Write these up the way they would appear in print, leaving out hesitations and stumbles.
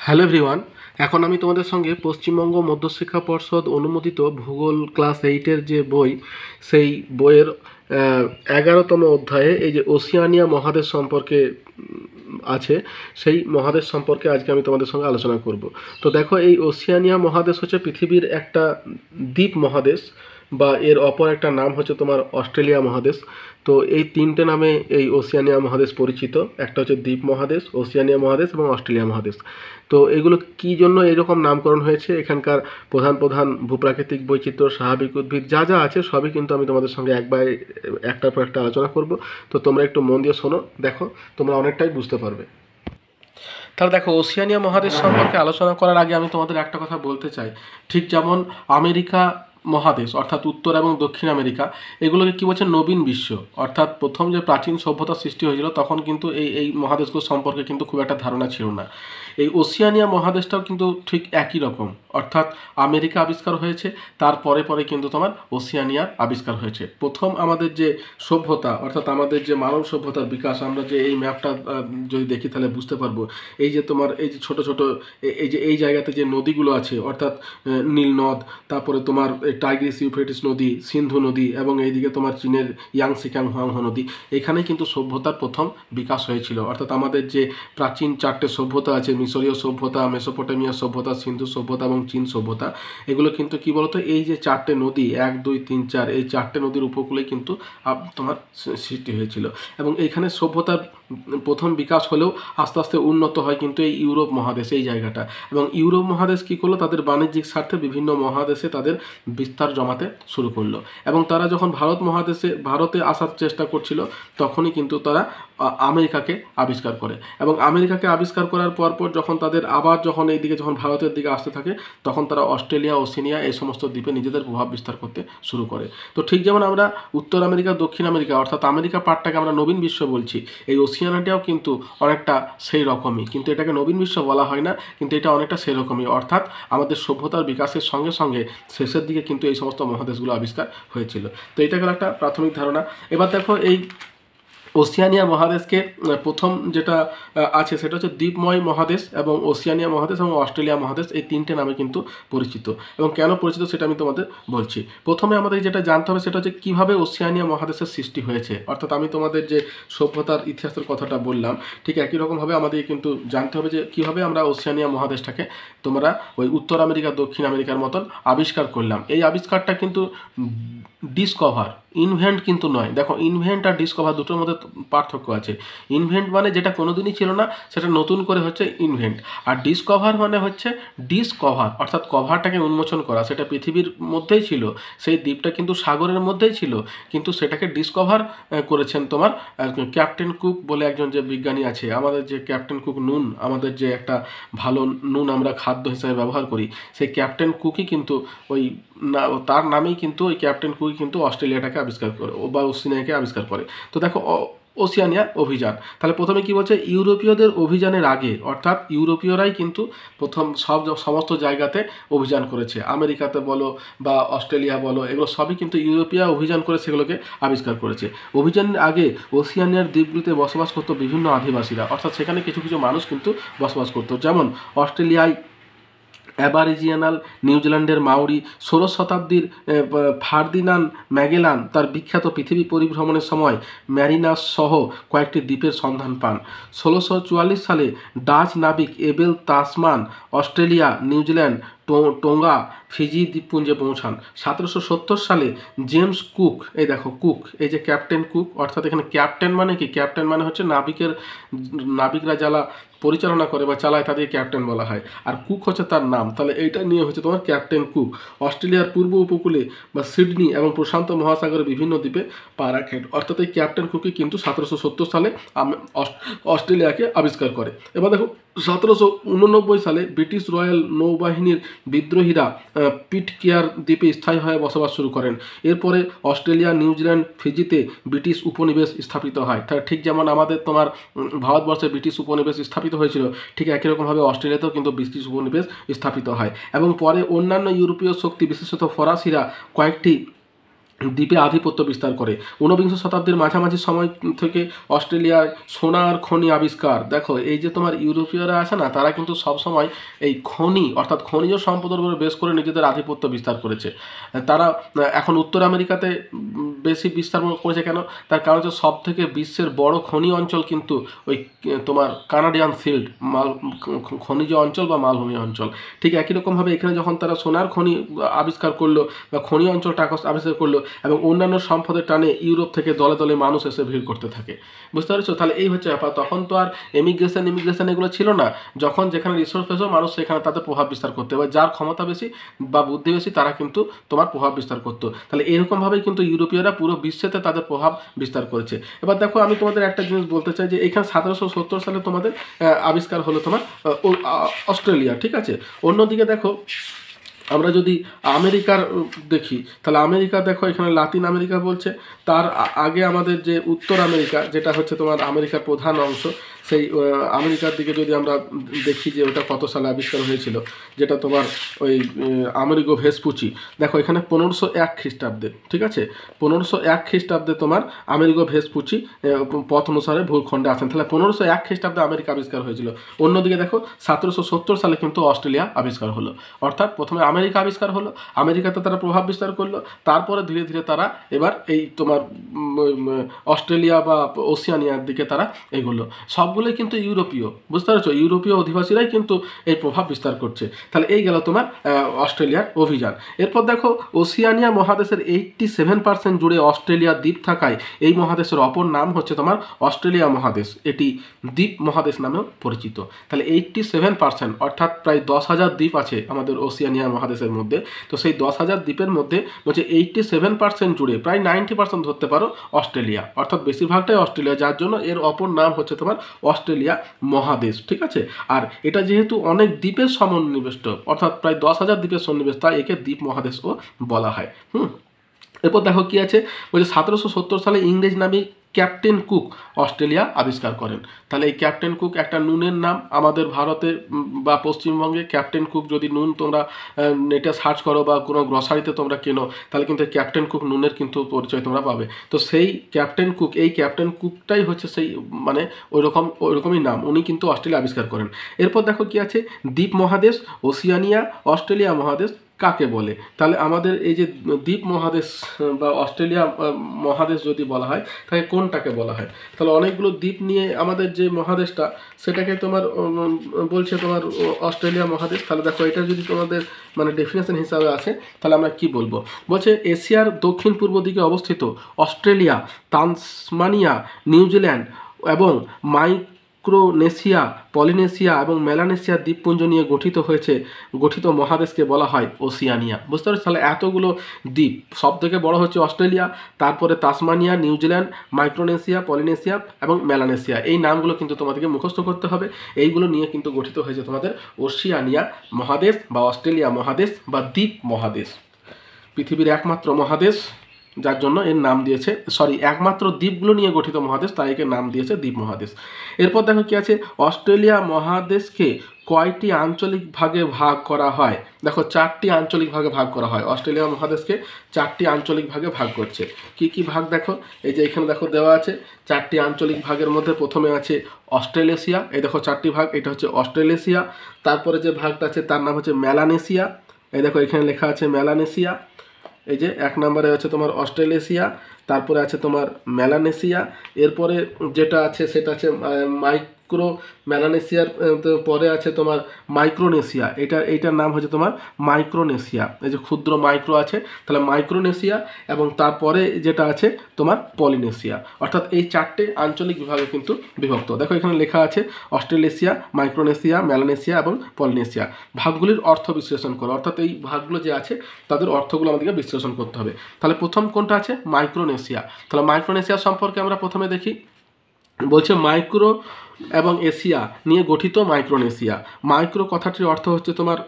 Hello everyone, এখন আমি তোমাদের সঙ্গে পশ্চিমবঙ্গ মধ্যশিক্ষা পর্ষদ অনুমোদিত ভূগোল ক্লাস 8-এর যে বই, সেই বইয়ের 11তম অধ্যায়ে এই যে ওশিয়ানিয়া মহাদেশ সম্পর্কে আছে, সেই মহাদেশ সম্পর্কে আজকে আমি তোমাদের সঙ্গে আলোচনা করব। তো দেখো, এই ওশিয়ানিয়া মহাদেশ হচ্ছে পৃথিবীর একটা দ্বীপ মহাদেশ, বা এর অপর একটা নাম হচ্ছে তোমার অস্ট্রেলিয়া মহাদেশ। তো এই তিনটে নামে এই ওশিয়ানিয়া মহাদেশ পরিচিত। একটা হচ্ছে দ্বীপ মহাদেশ, ওশিয়ানিয়া মহাদেশ এবং অস্ট্রেলিয়া মহাদেশ। তো এগুলো কী জন্য এরকম নামকরণ হয়েছে, এখানকার প্রধান প্রধান ভূপ্রাকৃতিক বৈচিত্র্য, স্বাভাবিক উদ্ভিদ যা যা আছে সবই কিন্তু আমি তোমাদের সঙ্গে একটার পর একটা আলোচনা করব। তো তোমরা একটু মন দিয়ে শোনো, দেখো তোমরা অনেকটাই বুঝতে পারবে। তাহলে দেখো, ওশিয়ানিয়া মহাদেশ সম্পর্কে আলোচনা করার আগে আমি তোমাদের একটা কথা বলতে চাই। ঠিক যেমন আমেরিকা মহাদেশ অর্থাৎ উত্তর এবং দক্ষিণ আমেরিকা, এগুলোকে কী বলছে, নবীন বিশ্ব। অর্থাৎ প্রথম যে প্রাচীন সভ্যতার সৃষ্টি হয়েছিল তখন কিন্তু এই মহাদেশগুলো সম্পর্কে কিন্তু খুব একটা ধারণা ছিল না। এই ওশিয়ানিয়া মহাদেশটাও কিন্তু ঠিক একই রকম, অর্থাৎ আমেরিকা আবিষ্কার হয়েছে, তার পরে পরে কিন্তু তোমার ওশিয়ানিয়ার আবিষ্কার হয়েছে। প্রথম আমাদের যে সভ্যতা, অর্থাৎ আমাদের যে মানব সভ্যতার বিকাশ, আমরা যে এই ম্যাপটা যদি দেখি তাহলে বুঝতে পারবো। এই যে তোমার এই যে ছোটো ছোটো এই জায়গাতে যে নদীগুলো আছে, অর্থাৎ নীল নদ, তারপরে তোমার টাইগ্রিস ইউফ্রেটিস নদী, সিন্ধু নদী, এবং এইদিকে তোমার চীনের ইয়াংসি হুয়াংহো নদী, এখানে কিন্তু সভ্যতার প্রথম বিকাশ হয়েছিল। অর্থাৎ আমাদের যে প্রাচীন চারটে সভ্যতা আছে, মিশরীয় সভ্যতা, মেসোপটেমিয়া সভ্যতা, সিন্ধু সভ্যতা এবং চীন সভ্যতা, এগুলো কিন্তু কি বলতো, এই যে চারটে নদী 1, 2, 3, 4, এই চারটে নদীর উপকূলে কিন্তু তোমার সৃষ্টি হয়েছিল। এবং এইখানে সভ্যতার প্রথম বিকাশ হলেও আস্তে আস্তে উন্নত হয় কিন্তু এই ইউরোপ মহাদেশ, এই জায়গাটা। এবং ইউরোপ মহাদেশ কী করলো, তাদের বাণিজ্যিক স্বার্থে বিভিন্ন মহাদেশে তাদের বিস্তার জমাতে শুরু করলো। এবং তারা যখন ভারতে আসার চেষ্টা করছিল, তখনই কিন্তু তারা আমেরিকাকে আবিষ্কার করে। এবং আমেরিকাকে আবিষ্কার করার পর যখন তাদের যখন এইদিকে যখন ভারতের দিকে আসতে থাকে, তখন তারা অস্ট্রেলিয়া, ওশেনিয়া এই সমস্ত দ্বীপে নিজেদের প্রভাব বিস্তার করতে শুরু করে। তো ঠিক যেমন আমরা উত্তর আমেরিকা, দক্ষিণ আমেরিকা অর্থাৎ আমেরিকা পার্টটাকে আমরা নবীন বিশ্ব বলছি, এই ওশিয়ানাটাও কিন্তু অনেকটা সেই রকমই, কিন্তু এটাকে নবীন বিশ্ব বলা হয় না, কিন্তু এটা অনেকটা সেই রকমই। অর্থাৎ আমাদের সভ্যতার বিকাশের সঙ্গে সঙ্গে শেষের দিকে কিন্তু এই সমস্ত মহাদেশগুলো আবিষ্কার হয়েছিল। তো এটা হলো একটা প্রাথমিক ধারণা। এবার দেখো, এই ওশিয়ানিয়া মহাদেশকে প্রথম যেটা আছে সেটা হচ্ছে দ্বীপময় মহাদেশ, এবং ওশিয়ানিয়া মহাদেশ এবং অস্ট্রেলিয়া মহাদেশ, এই তিনটে নামে কিন্তু পরিচিত। এবং কেন পরিচিত সেটা আমি তোমাদের বলছি। প্রথমে আমাদের যেটা জানতে হবে সেটা হচ্ছে কীভাবে ওশিয়ানিয়া মহাদেশের সৃষ্টি হয়েছে। অর্থাৎ আমি তোমাদের যে সভ্যতার ইতিহাসের কথাটা বললাম, ঠিক একই রকমভাবে আমাদের কিন্তু জানতে হবে যে কীভাবে আমরা ওশিয়ানিয়া মহাদেশটাকে তোমরা ওই উত্তর আমেরিকা, দক্ষিণ আমেরিকার মতন আবিষ্কার করলাম। এই আবিষ্কারটা কিন্তু ডিসকভার, ইনভেন্ট কিন্তু নয়। দেখো, ইনভেন্ট আর ডিসকভার দুটোর মধ্যে পার্থক্য আছে। ইনভেন্ট মানে যেটা কোনোদিনই ছিল না, সেটা নতুন করে হচ্ছে ইনভেন্ট। আর ডিসকভার মানে হচ্ছে ডিসকভার, অর্থাৎ কভারটাকে উন্মোচন করা। সেটা পৃথিবীর মধ্যেই ছিল, সেই দ্বীপটা কিন্তু সাগরের মধ্যেই ছিল, কিন্তু সেটাকে ডিসকভার করেছেন তোমার ক্যাপ্টেন কুক বলে একজন যে বিজ্ঞানী আছে। আমাদের যে ক্যাপ্টেন কুক নুন, আমাদের যে একটা ভালো নুন আমরা খাদ্য হিসেবে ব্যবহার করি, সেই ক্যাপ্টেন কুকই কিন্তু ওই তার নামেই কিন্তু ওই ক্যাপ্টেন কুকই কিন্তু অস্ট্রেলিয়াটাকে আবিষ্কার করে বা ওশিয়ানিয়াকে আবিষ্কার করে। তো দেখো, ওশিয়ানিয়া অভিযান, তাহলে প্রথমে কি বলছে, ইউরোপীয়দের অভিযানের আগে, অর্থাৎ ইউরোপীয়রাই কিন্তু প্রথম সমস্ত জায়গাতে অভিযান করেছে। আমেরিকাতে বলো বা অস্ট্রেলিয়া বলো, এগুলো সবই কিন্তু ইউরোপীয় অভিযান করে সেগুলোকে আবিষ্কার করেছে। অভিযানের আগে ওশিয়ানিয়ার দ্বীপগুলিতে বসবাস করতো বিভিন্ন আদিবাসীরা, অর্থাৎ সেখানে কিছু কিছু মানুষ কিন্তু বসবাস করতো। যেমন অস্ট্রেলিয়ায় অ্যাবারিজিনাল, নিউজিল্যান্ডের মাউরি, 16 শতাব্দীর ফার্দিনান্ড ম্যাগেলান তার বিখ্যাত পৃথিবী পরিভ্রমণের সময় ম্যারিনাস সহ কয়েকটি দ্বীপের সন্ধান পান। 1644 সালে ডাচ নাবিক Abel Tasman Australia, New Zealand, Tonga, Fiji দ্বীপপুঞ্জে পৌঁছান। 1770 সালে জেমস কুক, এই দেখো কুক, এই যে ক্যাপ্টেন কুক, অর্থাৎ এখানে ক্যাপ্টেন মানে কি, ক্যাপ্টেন মানে হচ্ছে নাবিকরা যারা পরিচালনা করে বা চালায় তাদের ক্যাপ্টেন বলা হয়, আর কুক হচ্ছে তার নাম। তাহলে এইটা নিয়ে হচ্ছে তোমার ক্যাপ্টেন কুক অস্ট্রেলিয়ার পূর্ব উপকূলে বা সিডনি এবং প্রশান্ত মহাসাগরের বিভিন্ন দ্বীপে পা রাখেন। অর্থাৎ এই ক্যাপ্টেন কুকই কিন্তু 1770 সালে অস্ট্রেলিয়াকে আবিষ্কার করে। এবার দেখো, 1789 সালে ব্রিটিশ রয়্যাল নৌবাহিনীর বিদ্রোহীরা পিটকেয়ার দ্বীপে স্থায়ী হয়ে বসবাস শুরু করেন। এরপরে অস্ট্রেলিয়া, নিউজিল্যান্ড, ফিজিতে ব্রিটিশ উপনিবেশ স্থাপিত হয়। তার ঠিক যেমন আমাদের তোমার ভারতবর্ষে ব্রিটিশ উপনিবেশ স্থাপিত হয়েছিল, ঠিক একই রকমভাবে অস্ট্রেলিয়াতেও কিন্তু ব্রিটিশ উপনিবেশ স্থাপিত হয়। এবং পরে অন্যান্য ইউরোপীয় শক্তি, বিশেষত ফরাসিরা কয়েকটি দ্বীপে আধিপত্য বিস্তার করে। ঊনবিংশ শতাব্দীর মাঝামাঝি সময় থেকে অস্ট্রেলিয়ায় সোনার খনি আবিষ্কার। দেখো এই যে তোমার ইউরোপীয়রা আছে না, তারা কিন্তু সবসময় এই খনি অর্থাৎ খনিজ সম্পদের উপর বেশ করে নিজেদের আধিপত্য বিস্তার করেছে। তারা এখন উত্তর আমেরিকাতে বেশি বিস্তার করেছে কেন? তার কারণ হচ্ছে সব থেকে বিশ্বের বড় খনি অঞ্চল কিন্তু ওই তোমার কানাডিয়ান শিল্ড খনিজ অঞ্চল বা মালভূমি অঞ্চল। ঠিক একই রকমভাবে এখানে যখন তারা সোনার খনি আবিষ্কার করলো বা খনি অঞ্চলটা আবিষ্কার করলো এবং অন্যান্য সম্পদের টানে ইউরোপ থেকে দলে দলে মানুষ এসে ভিড় করতে থাকে। বুঝতে পারছো? তাহলে এই হচ্ছে ব্যাপার। তখন তো আর ইমিগ্রেশন এগুলো ছিল না। যখন যেখানে রিসোর্স পেয়েছো মানুষ সেখানে তাদের প্রভাব বিস্তার করতে হবে। যার ক্ষমতা বেশি বা বুদ্ধি বেশি তারা কিন্তু তোমার প্রভাব বিস্তার করতো। তাহলে এরকমভাবেই কিন্তু ইউরোপীয়রা পুরো বিশ্বেতে তাদের প্রভাব বিস্তার করেছে। এবার দেখো আমি তোমাদের একটা জিনিস বলতে চাই যে এখানে 1770 সালে তোমাদের আবিষ্কার হলো তোমার অস্ট্রেলিয়া। ঠিক আছে। অন্যদিকে দেখো আমরা যদি আমেরিকার দেখি, তাহলে আমেরিকা দেখো এখানে লাতিন আমেরিকা বলছে। তার আগে আমাদের যে উত্তর আমেরিকা, যেটা হচ্ছে তোমার আমেরিকার প্রধান অংশ, সেই আমেরিকার দিকে যদি আমরা দেখি যে ওটা কত সালে আবিষ্কার হয়েছিল, যেটা তোমার ওই আমেরিগো ভেসপুচি। দেখো এখানে 1501 খ্রিস্টাব্দে। ঠিক আছে, 1501 খ্রিস্টাব্দে তোমার আমেরিগো ভেসপুচি পথ অনুসারে ভূখণ্ডে আছেন। তাহলে 1501 খ্রিস্টাব্দে আমেরিকা আবিষ্কার হয়েছিল। অন্যদিকে দেখো 1770 সালে কিন্তু অস্ট্রেলিয়া আবিষ্কার হলো। অর্থাৎ প্রথমে আমেরিকা আবিষ্কার হলো, আমেরিকাতে তারা প্রভাব বিস্তার করলো, তারপরে ধীরে ধীরে তারা এবার এই তোমার অস্ট্রেলিয়া বা ওসিয়ানিয়ার দিকে তারা এগোলো। সবগুলোই কিন্তু ইউরোপীয়। বুঝতে পারছো? ইউরোপীয় অধিবাসীরাই কিন্তু এই প্রভাব বিস্তার করছে। তাহলে এই গেল তোমার অস্ট্রেলিয়ার অভিযান। এরপর দেখো ওসিয়ানিয়া মহাদেশের 87% জুড়ে অস্ট্রেলিয়া দ্বীপ থাকায় এই মহাদেশের অপর নাম হচ্ছে তোমার অস্ট্রেলিয়া মহাদেশ। এটি দ্বীপ মহাদেশ নামেও পরিচিত। তাহলে 87% অর্থাৎ প্রায় 10,000 দ্বীপ আছে আমাদের ওসিয়ানিয়া মহাদেশের মধ্যে। তো সেই 10,000 দ্বীপের মধ্যে বলছে 87% জুড়ে প্রায় 90% ধরতে পারো অস্ট্রেলিয়া, অর্থাৎ বেশিরভাগটাই অস্ট্রেলিয়া, যার জন্য এর অপর নাম হচ্ছে তোমার অস্ট্রেলিয়া মহাদেশ। ঠিক আছে। আর এটা যেহেতু অনেক দ্বীপের সমন্বিষ্ট, অর্থাৎ প্রায় 10,000 দ্বীপের সন্নিবেশ, তাই একে দ্বীপ মহাদেশও বলা হয়। এরপর দেখো কি আছে, বলছে 1770 সালে ইংরেজ নামী ক্যাপ্টেন কুক অস্ট্রেলিয়া আবিষ্কার করেন। তাহলে এই ক্যাপ্টেন কুক একটা নুনের নাম। আমাদের ভারতে বা পশ্চিমবঙ্গে ক্যাপ্টেন কুক যদি নুন তোমরা নেটে সার্চ করো বা কোনো গ্রসারিতে তোমরা কেনো, তাহলে কিন্তু ক্যাপ্টেন কুক নুনের কিন্তু পরিচয় তোমরা পাবে। তো সেই ক্যাপ্টেন কুক, এই ক্যাপ্টেন কুকটাই হচ্ছে সেই মানে ওইরকমই নাম, উনি কিন্তু অস্ট্রেলিয়া আবিষ্কার করেন। এরপর দেখো কি আছে, দ্বীপ মহাদেশ, ওসিয়ানিয়া, অস্ট্রেলিয়া মহাদেশ কাকে বলে? তাহলে আমাদের এই যে দ্বীপ মহাদেশ বা অস্ট্রেলিয়া মহাদেশ যদি বলা হয় তাহলে কোনটাকে বলা হয়? তাহলে অনেকগুলো দ্বীপ নিয়ে আমাদের যে মহাদেশটা, সেটাকে তোমার বলছে তোমার অস্ট্রেলিয়া মহাদেশ। তাহলে দেখো এটা যদি তোমাদের মানে ডেফিনেশন হিসাবে আসে তাহলে আমরা কি বলবো? বলছে এশিয়ার দক্ষিণ পূর্ব দিকে অবস্থিত অস্ট্রেলিয়া, তাসমানিয়া, নিউজিল্যান্ড এবং মাইক্রোনেশিয়া, পলিনেশিয়া এবং মেলানেশিয়া দ্বীপপুঞ্জ নিয়ে গঠিত মহাদেশকে বলা হয় ওসিয়ানিয়া। বুঝতে পারছো? তাহলে এতগুলো দ্বীপ, সব থেকে বড় হচ্ছে অস্ট্রেলিয়া, তারপরে তাসমানিয়া, নিউজিল্যান্ড, মাইক্রোনেশিয়া, পলিনেশিয়া এবং মেলানেশিয়া। এই নামগুলো কিন্তু তোমাদেরকে মুখস্থ করতে হবে। এইগুলো নিয়ে কিন্তু গঠিত হয়েছে তোমাদের ওসিয়ানিয়া মহাদেশ বা অস্ট্রেলিয়া মহাদেশ বা দ্বীপ মহাদেশ। পৃথিবীর একমাত্র মহাদেশ, যার জন্য এর নাম দিয়েছে, একমাত্র দ্বীপগুলো নিয়ে গঠিত মহাদেশ, তাই একে নাম দিয়েছে দ্বীপ মহাদেশ। এরপর দেখো কি আছে, অস্ট্রেলিয়া মহাদেশকে কয়টি আঞ্চলিক ভাগে ভাগ করা হয়? দেখো 4টি আঞ্চলিক ভাগে ভাগ করা হয়। অস্ট্রেলিয়া মহাদেশকে 4টি আঞ্চলিক ভাগে ভাগ করছে। কি কি ভাগ দেখো, এই যে এখানে দেখো দেওয়া আছে 4টি আঞ্চলিক ভাগের মধ্যে প্রথমে আছে অস্ট্রেলেশিয়া। এই দেখো 4টি ভাগ, এটা হচ্ছে অস্ট্রেলেশিয়া। তারপরে যে ভাগটা আছে তার নাম হচ্ছে মেলানেশিয়া। এই দেখো এখানে লেখা আছে মেলানেশিয়া। এই যে 1 নম্বরে আছে তোমার অস্ট্রেলেশিয়া, তারপরে আছে তোমার মেলানেশিয়া। এরপরে যেটা আছে সেটা আছে মেলানেশিয়ার পরে আছে তোমার মাইক্রোনেশিয়া। এইটার নাম হচ্ছে তোমার মাইক্রোনেশিয়া। এই যে ক্ষুদ্র মাইক্রো আছে, তাহলে মাইক্রোনেশিয়া, এবং তারপরে যেটা আছে তোমার পলিনেশিয়া। অর্থাৎ এই 4টে আঞ্চলিক বিভাগে কিন্তু বিভক্ত। দেখো এখানে লেখা আছে অস্ট্রেলেশিয়া, মাইক্রোনেশিয়া, মেলানেশিয়া এবং পলিনেশিয়া। ভাগগুলির অর্থ বিশ্লেষণ করো, অর্থাৎ এই ভাগগুলো যে আছে তাদের অর্থগুলো আমাদেরকে বিশ্লেষণ করতে হবে। তাহলে প্রথম কোনটা আছে? মাইক্রোনেশিয়া। তাহলে মাইক্রোনেশিয়া সম্পর্কে আমরা প্রথমে দেখি। বলছে মাইক্রো এবং এশিয়া নিয়ে গঠিত মাইক্রোনেশিয়া। মাইক্রো কথাটির অর্থ হচ্ছে তোমার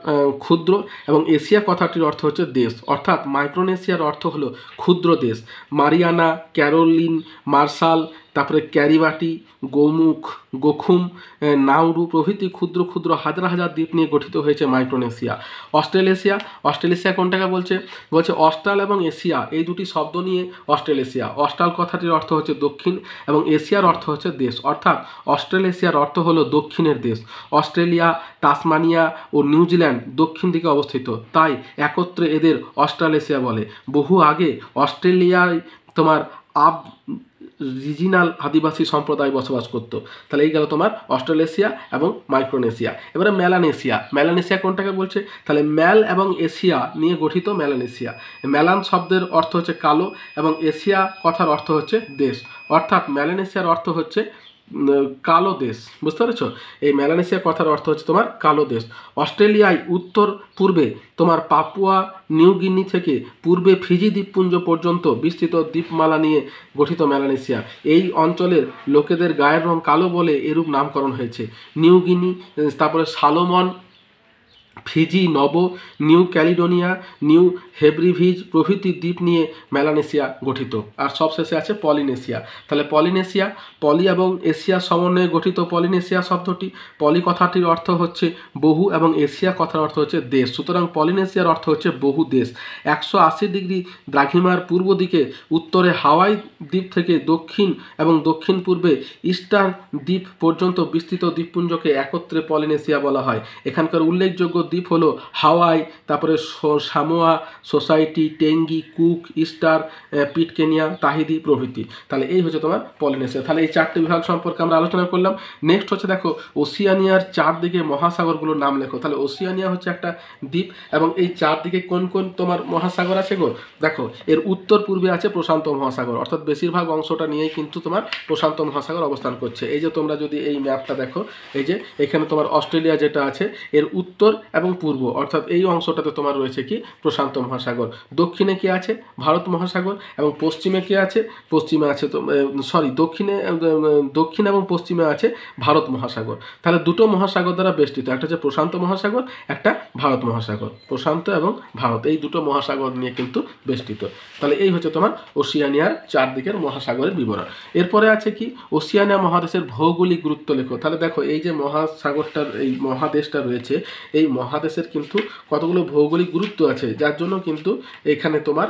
ক্ষুদ্র, এবং এশিয়া কথাটির অর্থ হচ্ছে দেশ। অর্থাৎ মাইক্রোনেশিয়ার অর্থ হলো ক্ষুদ্র দেশ। মারিয়ানা, ক্যারোলিন, মার্শাল, তারপরে ক্যারিবাটি, গোমুখ, গোখুম, নাউরু প্রভৃতি ক্ষুদ্র ক্ষুদ্র হাজার হাজার দ্বীপ নিয়ে গঠিত হয়েছে মাইক্রোনেশিয়া। অস্ট্রেলেশিয়া, অস্ট্রেলেশিয়া কোনটাকে বলছে? বলছে অস্ট্রাল এবং এশিয়া এই দুটি শব্দ নিয়ে অস্ট্রেলেশিয়া। অস্ট্রাল কথাটির অর্থ হচ্ছে দক্ষিণ এবং এশিয়ার অর্থ হচ্ছে দেশ, অর্থাৎ অস্ট্রেলেশিয়ার অর্থ হলো দক্ষিণের দেশ। অস্ট্রেলিয়া, টাসমানিয়া ও নিউজিল্যান্ড দক্ষিণ দিকে অবস্থিত, তাই একত্রে এদের অস্ট্রালেশিয়া বলে। বহু আগে অস্ট্রেলিয়ায় তোমার রিজিনাল আদিবাসী সম্প্রদায় বসবাস করতো। তাহলে এই গেল তোমার অস্ট্রেলেশিয়া এবং মাইক্রোনেশিয়া। এবারে মেলানেশিয়া, মেলানেশিয়া কোনটাকে বলছে? তাহলে ম্যাল এবং এশিয়া নিয়ে গঠিত মেলানেশিয়া। মেলান শব্দের অর্থ হচ্ছে কালো এবং এশিয়া কথার অর্থ হচ্ছে দেশ, অর্থাৎ মেলানেশিয়ার অর্থ হচ্ছে কালো দেশ, বুঝতে পেরেছো? এই মেলানেশিয়া কথার অর্থ হচ্ছে তোমার কালো দেশ। অস্ট্রেলিয়ায় উত্তর পূর্বে তোমার পাপুয়া নিউ গিনি থেকে পূর্বে ফিজি দ্বীপপুঞ্জ পর্যন্ত বিস্তৃত দ্বীপমালা নিয়ে গঠিত মেলানেশিয়া। এই অঞ্চলের লোকেদের গায়ের রং কালো বলে এরূপ নামকরণ হয়েছে। নিউ গিনি, তারপরে সালোমন, ফিজি, নব, নিউ ক্যালিডোনিয়া, নিউ হেব্রিভিজ প্রভৃতি দ্বীপ নিয়ে মেলানেশিয়া গঠিত। আর সবশেষে আছে পলিনেশিয়া। তাহলে পলিনেশিয়া, পলি এবং এশিয়ার সমন্বয়ে গঠিত পলিনেশিয়া শব্দটি। পলি কথাটির অর্থ হচ্ছে বহু এবং এশিয়া কথার অর্থ হচ্ছে দেশ, সুতরাং পলিনেশিয়ার অর্থ হচ্ছে বহু দেশ। 180 ডিগ্রি দ্রাঘিমার পূর্ব দিকে উত্তরে হাওয়াই দ্বীপ থেকে দক্ষিণ এবং দক্ষিণ পূর্বে ইস্টার দ্বীপ পর্যন্ত বিস্তৃত দ্বীপপুঞ্জকে একত্রে পলিনেশিয়া বলা হয়। এখানকার উল্লেখযোগ্য দ্বীপ হলো হাওয়াই, তারপরে সামোয়া, সোসাইটি, টেঙ্গি, কুক, ইস্টার, পিটকেনিয়া, তাহিদি প্রভৃতি। তাহলে এই হচ্ছে তোমার পলিনেশিয়া। তাহলে এই চারটি বিভাগ সম্পর্কে আমরা আলোচনা করলাম। নেক্সট হচ্ছে দেখো ওসিয়ানিয়ার চারদিকে মহাসাগরগুলোর নাম লেখো। তাহলে ওসিয়ানিয়া হচ্ছে একটা দ্বীপ এবং এই চারদিকে কোন কোন তোমার মহাসাগর আছে গো? দেখো এর উত্তর পূর্বে আছে প্রশান্ত মহাসাগর, অর্থাৎ বেশিরভাগ অংশটা নিয়েই কিন্তু তোমার প্রশান্ত মহাসাগর অবস্থান করছে। এই যে তোমরা যদি এই ম্যাপটা দেখো, এই যে এখানে তোমার অস্ট্রেলিয়া যেটা আছে এর উত্তর এবং পূর্ব, অর্থাৎ এই অংশটাতে তোমার রয়েছে কি প্রশান্ত মহাসাগর। দক্ষিণে কি আছে? ভারত মহাসাগর। এবং পশ্চিমে কি আছে? পশ্চিমে আছে দক্ষিণ এবং পশ্চিমে আছে ভারত মহাসাগর। তাহলে দুটো মহাসাগর দ্বারা বেষ্টিত, একটা হচ্ছে প্রশান্ত মহাসাগর, একটা ভারত মহাসাগর। প্রশান্ত এবং ভারত এই দুটো মহাসাগর নিয়ে কিন্তু বেষ্টিত। তাহলে এই হচ্ছে তোমার ওসিয়ানিয়ার চারদিকের মহাসাগরের বিবরণ। এরপরে আছে কি ওসিয়ানিয়া মহাদেশের ভৌগোলিক গুরুত্ব লেখো। তাহলে দেখো এই যে মহাসাগরটার এই মহাদেশটা রয়েছে, এই মহাদেশের কিন্তু কতগুলো ভৌগোলিক গুরুত্ব আছে, যার জন্য কিন্তু এখানে তোমার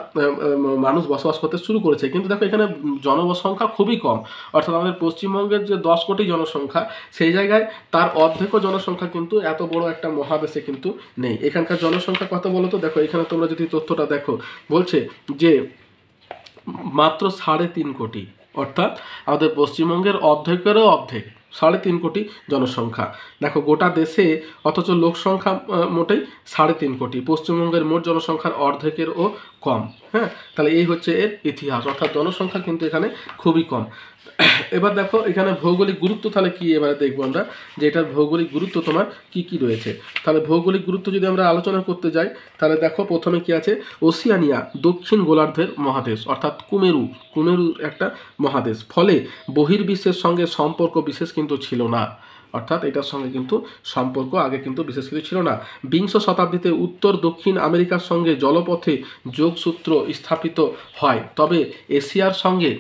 মানুষ বসবাস করতে শুরু করেছে। কিন্তু দেখো এখানে জনসংখ্যা খুবই কম, অর্থাৎ আমাদের পশ্চিমবঙ্গের যে 10 কোটি জনসংখ্যা, সেই জায়গায় তার অর্ধেকও জনসংখ্যা কিন্তু এত বড় একটা মহাদেশে কিন্তু নেই। এখানকার জনসংখ্যা কত বলো তো? দেখো এখানে তোমরা যদি তথ্যটা দেখো, বলছে যে মাত্র 3.5 কোটি, অর্থাৎ আমাদের পশ্চিমবঙ্গের অর্ধেকেরও অর্ধেক, 3.5 কোটি জনসংখ্যা। দেখো গোটা দেশে অথচ লোক সংখ্যা মোটেই 3.5 কোটি, পশ্চিমবঙ্গের মোট জনসংখ্যার অর্ধেকেরও কম। হ্যাঁ, তাহলে এই হচ্ছে এর ইতিহাস, অর্থাৎ জনসংখ্যা কিন্তু এখানে খুবই কম। এবার দেখো এখানে ভৌগোলিক গুরুত্ব তাহলে কি, এবারে দেখবো আমরা যে এটার ভৌগোলিক গুরুত্ব তোমার কি কি রয়েছে। তাহলে ভৌগোলিক গুরুত্ব যদি আমরা আলোচনা করতে যাই, তাহলে দেখো প্রথমে কি আছে? ওসিয়ানিয়া দক্ষিণ গোলার্ধের মহাদেশ, অর্থাৎ কুমেরু একটা মহাদেশ। ফলে বহির্বিশ্বের সঙ্গে সম্পর্ক বিশেষ কিন্তু ছিল না, অর্থাৎ এটার সঙ্গে কিন্তু সম্পর্ক আগে কিন্তু বিশেষ কিছু ছিল না। 20 শতাব্দীতে উত্তর দক্ষিণ আমেরিকার সঙ্গে জলপথে যোগসূত্র স্থাপিত হয়, তবে এশিয়ার সঙ্গে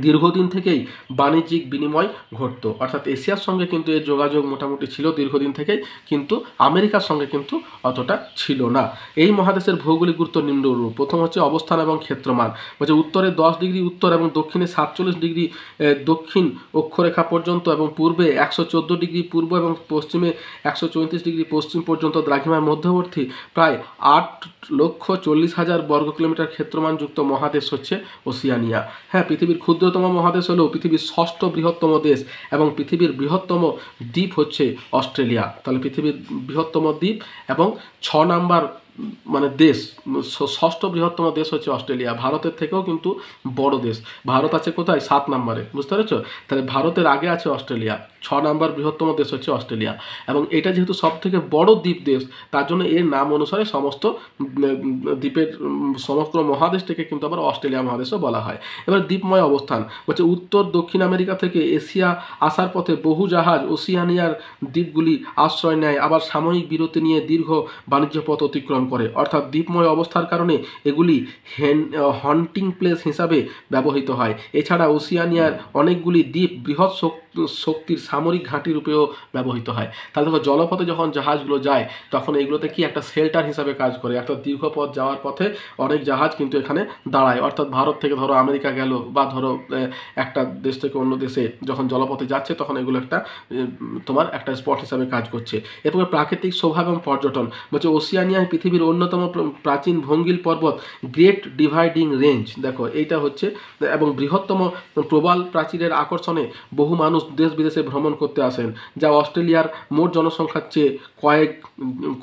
দীর্ঘদিন থেকেই বাণিজ্যিক বিনিময় ঘটত, অর্থাৎ এশিয়ার সঙ্গে কিন্তু এর যোগাযোগ মোটামুটি ছিল দীর্ঘদিন থেকেই, কিন্তু আমেরিকার সঙ্গে কিন্তু অতটা ছিল না। এই মহাদেশের ভৌগোলিক গুরুত্ব নিম্নরূপ। প্রথম হচ্ছে অবস্থান এবং ক্ষেত্রমান। বলছে উত্তরে 10 ডিগ্রি উত্তর এবং দক্ষিণে 47 ডিগ্রি দক্ষিণ অক্ষরেখা পর্যন্ত এবং পূর্বে 114 ডিগ্রি পূর্ব এবং পশ্চিমে 134 ডিগ্রি পশ্চিম পর্যন্ত দ্রাঘিমার মধ্যবর্তী প্রায় 8,40,000 বর্গ কিলোমিটার ক্ষেত্রমানযুক্ত মহাদেশ হচ্ছে ওসিয়ানিয়া। হ্যাঁ, পৃথিবীর ক্ষুদ্রতম মহাদেশ হলেও পৃথিবীর 6ষ্ঠ বৃহত্তম দেশ এবং পৃথিবীর বৃহত্তম দ্বীপ হচ্ছে অস্ট্রেলিয়া। তাহলে পৃথিবীর বৃহত্তম দ্বীপ এবং 6 নাম্বার মানে দেশ, 6ষ্ঠ বৃহত্তম দেশ হচ্ছে অস্ট্রেলিয়া। ভারতের থেকেও কিন্তু বড় দেশ। ভারত আছে কোথায়? 7 নম্বরে, বুঝতে পেরেছো? তাহলে ভারতের আগে আছে অস্ট্রেলিয়া, 6 নাম্বার বৃহত্তম দেশ হচ্ছে অস্ট্রেলিয়া। এবং এটা যেহেতু সব থেকে বড় দ্বীপ দেশ, তার জন্য এর নাম অনুসারে সমস্ত দ্বীপের সমগ্র মহাদেশটাকে কিন্তু আবার অস্ট্রেলিয়া মহাদেশও বলা হয়। এবার দ্বীপময় অবস্থান বলছে উত্তর দক্ষিণ আমেরিকা থেকে এশিয়া আসার পথে বহু জাহাজ ওসিয়ানিয়ার দ্বীপগুলি আশ্রয় নেয়, আবার সাময়িক বিরতি নিয়ে দীর্ঘ বাণিজ্য পথ অতিক্রম করে, অর্থাৎ দ্বীপময় অবস্থার কারণে এগুলি হন্টিং প্লেস হিসাবে ব্যবহৃত হয়। এছাড়া ওসিয়ানিয়ার অনেকগুলি দ্বীপ বৃহৎ শক্তির সামরিক ঘাঁটি রূপেও ব্যবহৃত হয়। তাহলে দেখো জলপথে যখন জাহাজগুলো যায় তখন এগুলোতে কি একটা শেল্টার হিসাবে কাজ করে। একটা দীর্ঘ পথ যাওয়ার পথে অনেক জাহাজ কিন্তু এখানে দাঁড়ায়, অর্থাৎ ভারত থেকে ধরো আমেরিকা গেল বা ধরো একটা দেশ থেকে অন্য দেশে যখন জলপথে যাচ্ছে তখন এগুলো একটা তোমার একটা স্পট হিসাবে কাজ করছে। এরপরে প্রাকৃতিক শোভা এবং পর্যটন বলছে ওসিয়ানিয়ায় পৃথিবীর অন্যতম প্রাচীন ভঙ্গিল পর্বত গ্রেট ডিভাইডিং রেঞ্জ, দেখো এইটা হচ্ছে, এবং বৃহত্তম প্রবাল প্রাচীরের আকর্ষণে বহু মানুষ দেশ বিদেশে ভ্রমণ করতে আসেন, যা অস্ট্রেলিয়ার মোট জনসংখ্যার চেয়ে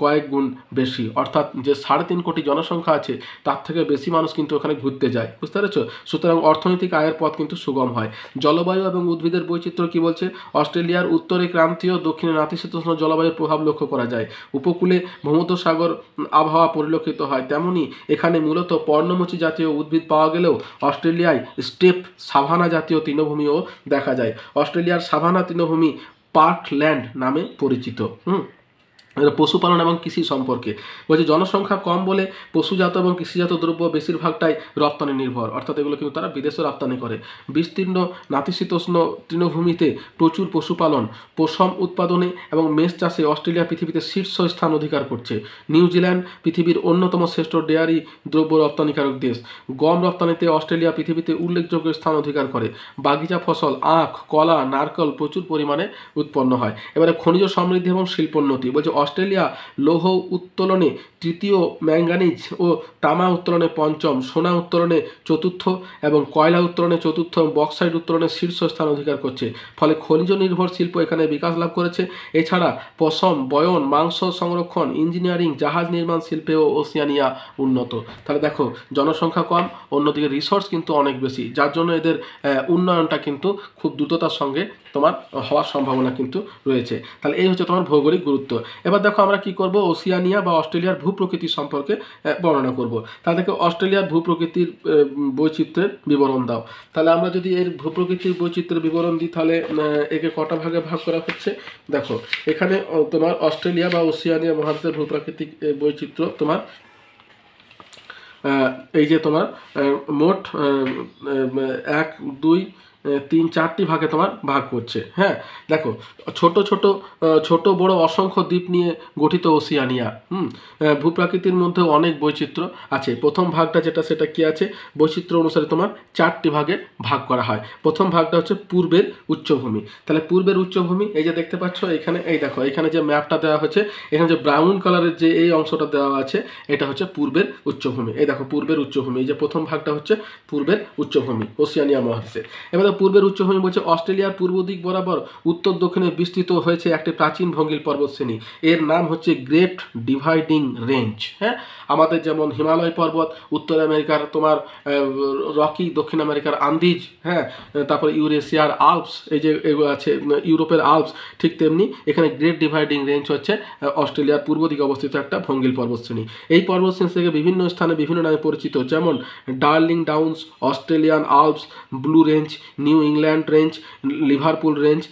কয়েক গুণ বেশি, অর্থাৎ যে 3.5 কোটি জনসংখ্যা আছে তার থেকে বেশি মানুষ কিন্তু ওখানে ঘুরতে যায়, বুঝতে পেরেছো। সুতরাং অর্থনৈতিক আয়ের পথ কিন্তু সুগম হয়। জলবায়ু এবং উদ্ভিদের বৈচিত্র্য কি বলছে, অস্ট্রেলিয়ার উত্তরে ক্রান্তীয়, দক্ষিণে নাতিশীতোষ্ণ জলবায়ুর প্রভাব লক্ষ্য করা যায়। উপকূলে ভূমধ্যসাগর আবহাওয়া পরিলক্ষিত হয়, তেমনি এখানে মূলত পর্ণমোচী জাতীয় উদ্ভিদ পাওয়া গেলেও অস্ট্রেলিয়ায় স্টেপ সাভানা জাতীয় তৃণভূমিও দেখা যায়। অস্ট্রেলিয়ার সাভানা তৃণভূমি পার্কল্যান্ড নামে পরিচিত। পশুপালন এবং কৃষি সম্পর্কে বলছে জনসংখ্যা কম বলে পশুজাত এবং কৃষিজাত দ্রব্য বেশিরভাগটাই রপ্তানি নির্ভর, অর্থাৎ এগুলো কিন্তু তারা বিদেশে রপ্তানি করে। বিস্তীর্ণ নাতিশীতোষ্ণ তৃণভূমিতে প্রচুর পশুপালন, পশম উৎপাদনে এবং মেষ চাষে অস্ট্রেলিয়া পৃথিবীতে শীর্ষ স্থান অধিকার করছে। নিউজিল্যান্ড পৃথিবীর অন্যতম শ্রেষ্ঠ ডেয়ারি দ্রব্য রপ্তানিকারক দেশ। গম রপ্তানিতে অস্ট্রেলিয়া পৃথিবীতে উল্লেখযোগ্য স্থান অধিকার করে। বাগিচা ফসল, আখ, কলা, নারকেল প্রচুর পরিমাণে উৎপন্ন হয়। এবারে খনিজ সমৃদ্ধি এবং শিল্পোন্নতি বলছে অস্ট্রেলিয়া লৌহ উত্তোলনে তৃতীয়, ম্যাঙ্গানিজ ও তামা উত্তোলনে পঞ্চম, সোনা উত্তোলনে চতুর্থ এবং কয়লা উত্তোলনে চতুর্থ, বক্সাইট উত্তোলনে শীর্ষ স্থান অধিকার করছে। ফলে খনিজ নির্ভর শিল্প এখানে বিকাশ লাভ করেছে। এছাড়া পশম, বয়ন, মাংস সংরক্ষণ, ইঞ্জিনিয়ারিং, জাহাজ নির্মাণ শিল্পেও ওসিয়ানিয়া উন্নত। তাহলে দেখো জনসংখ্যা কম, অন্যদিকে রিসোর্স কিন্তু অনেক বেশি, যার জন্য এদের উন্নয়নটা কিন্তু খুব দ্রুততার সঙ্গে তোমার হওয়ার সম্ভাবনা কিন্তু রয়েছে। তাহলে এই হচ্ছে তোমার ভৌগোলিক গুরুত্ব। এবার দেখো আমরা কি করব, ওসিয়ানিয়া বা অস্ট্রেলিয়ার ভূপ্রকৃতি সম্পর্কে বর্ণনা করব। তাহলে দেখো অস্ট্রেলিয়ার ভূপ্রকৃতির বৈচিত্র্যের বিবরণ দাও। তাহলে আমরা যদি এর ভূপ্রকৃতির বৈচিত্র্যের বিবরণ দিই তাহলে একে কটা ভাগে ভাগ করা হচ্ছে। দেখো এখানে তোমার অস্ট্রেলিয়া বা ওসিয়ানিয়া মহাদেশের ভূপ্রাকৃতিক বৈচিত্র্য তোমার এই যে তোমার মোট 1, 2, 3, 4টি ভাগে তোমার ভাগ করছে। হ্যাঁ দেখো ছোট বড় অসংখ্য দ্বীপ নিয়ে গঠিত ওসিয়ানিয়া। ভূপ্রাকৃতির মধ্যে অনেক বৈচিত্র্য আছে। প্রথম ভাগটা যেটা সেটা কি আছে, বৈচিত্র্য অনুসারে তোমার 4টি ভাগে ভাগ করা হয়। প্রথম ভাগটা হচ্ছে পূর্বের উচ্চভূমি। তাহলে পূর্বের উচ্চভূমি এই যে দেখতে পাচ্ছ এখানে, এই দেখো এখানে যে ম্যাপটা দেওয়া হচ্ছে, এখানে যে ব্রাউন কালারের যে এই অংশটা দেওয়া আছে এটা হচ্ছে পূর্বের উচ্চভূমি। এই দেখো পূর্বের উচ্চভূমি, এই যে প্রথম ভাগটা হচ্ছে পূর্বের উচ্চভূমি ওসিয়ানিয়া মহাদেশে। এবার পূর্বের উচ্চভূমি বলছে অস্ট্রেলিয়ার পূর্ব দিক বরাবর উত্তর দক্ষিণে বিস্তৃত হয়েছে একটি প্রাচীন ভঙ্গিল পর্বতশ্রেণী। এর নাম হচ্ছে গ্রেট ডিভাইডিং রেঞ্জ। হ্যাঁ আমাদের যেমন হিমালয় পর্বত, উত্তর আমেরিকার তোমার রকি, দক্ষিণ আমেরিকার আন্দিজ, হ্যাঁ তারপর ইউরেশিয়ার আল্পস, এই যে এগুলো আছে ইউরোপের আল্পস, ঠিক তেমনি এখানে গ্রেট ডিভাইডিং রেঞ্জ হচ্ছে অস্ট্রেলিয়ার পূর্ব দিকে অবস্থিত একটা ভঙ্গিল পর্বতশ্রেণী। এই পর্বতশ্রেণী থেকে বিভিন্ন স্থানে বিভিন্ন নামে পরিচিত, যেমন darling downs, Australian Alps, blue range, new England range, Liverpool range,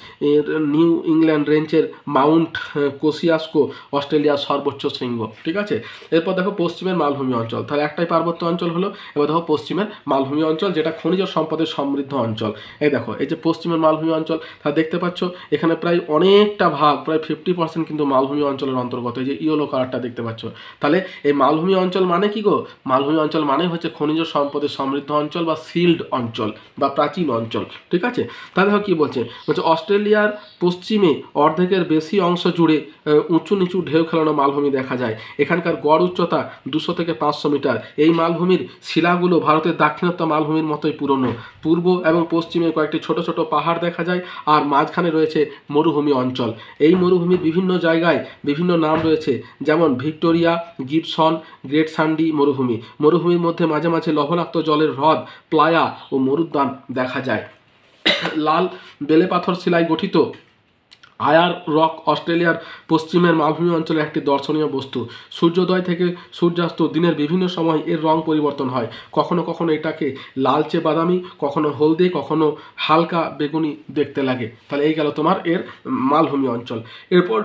new England রেঞ্জের মাউন্ট কোসিয়াস্কো অস্ট্রেলিয়ার সর্বোচ্চ শৃঙ্গ। ঠিক আছে, এরপর দেখো পশ্চিমের মালভূমি অঞ্চল। তাহলে একটাই পার্বত্য অঞ্চল হলো। এবার দেখো পশ্চিমের মালভূমি অঞ্চল, যেটা খনিজ সম্পদের সমৃদ্ধ অঞ্চল। এই দেখো এই যে পশ্চিমের মালভূমি অঞ্চল, তাহলে দেখতে পাচ্ছ এখানে প্রায় অনেকটা ভাগ, প্রায় 50% কিন্তু মালভূমি অঞ্চলের অন্তর্গত। এই যে ইয়েলো কালারটা দেখতে পাচ্ছ। তাহলে এই মালভূমি অঞ্চল মানে কি গো, মালভূমি অঞ্চল মানে হচ্ছে খনিজ সম্পদের সমৃদ্ধ অঞ্চল বা সিল্ড অঞ্চল বা প্রাচীন অঞ্চল। ঠিক আছে, তাহলে দেখো কি বলছে, অস্ট্রেলিয়ার পশ্চিমে অর্ধেকের বেশি অংশ জুড়ে উঁচু নিচু ঢেউ খেলানো মালভূমি দেখা যায়। এখানকার গড় উচ্চতা 200 থেকে 500 মিটার। এই মালভূমির শিলাগুলো ভারতের দাক্ষিণাত্য মালভূমির মতোই পুরনো। পূর্ব এবং পশ্চিমে কয়েকটি ছোট ছোট পাহাড় দেখা যায়, আর মাঝখানে রয়েছে মরুভূমি অঞ্চল। এই মরুভূমির বিভিন্ন জায়গায় বিভিন্ন নাম রয়েছে, যেমন ভিক্টোরিয়া, গিবসন, গ্রেট সান্ডি মরুভূমি। মরুভূমির মধ্যে মাঝে মাঝে লবণাক্ত জলের হ্রদ, প্লায়া ও মরুদ্যান দেখা যায়। লাল বেলে পাথর শিলায় গঠিত আয়ার রক অস্ট্রেলিয়ার পশ্চিমের মালভূমি অঞ্চলের একটি দর্শনীয় বস্তু। সূর্যোদয় থেকে সূর্যাস্ত দিনের বিভিন্ন সময় এর রং পরিবর্তন হয়। কখনো কখনো এটাকে লালচে বাদামি, কখনো হলদে, কখনো হালকা বেগুনি দেখতে লাগে। তাহলে এই গেল তোমার এর মালভূমি অঞ্চল। এরপর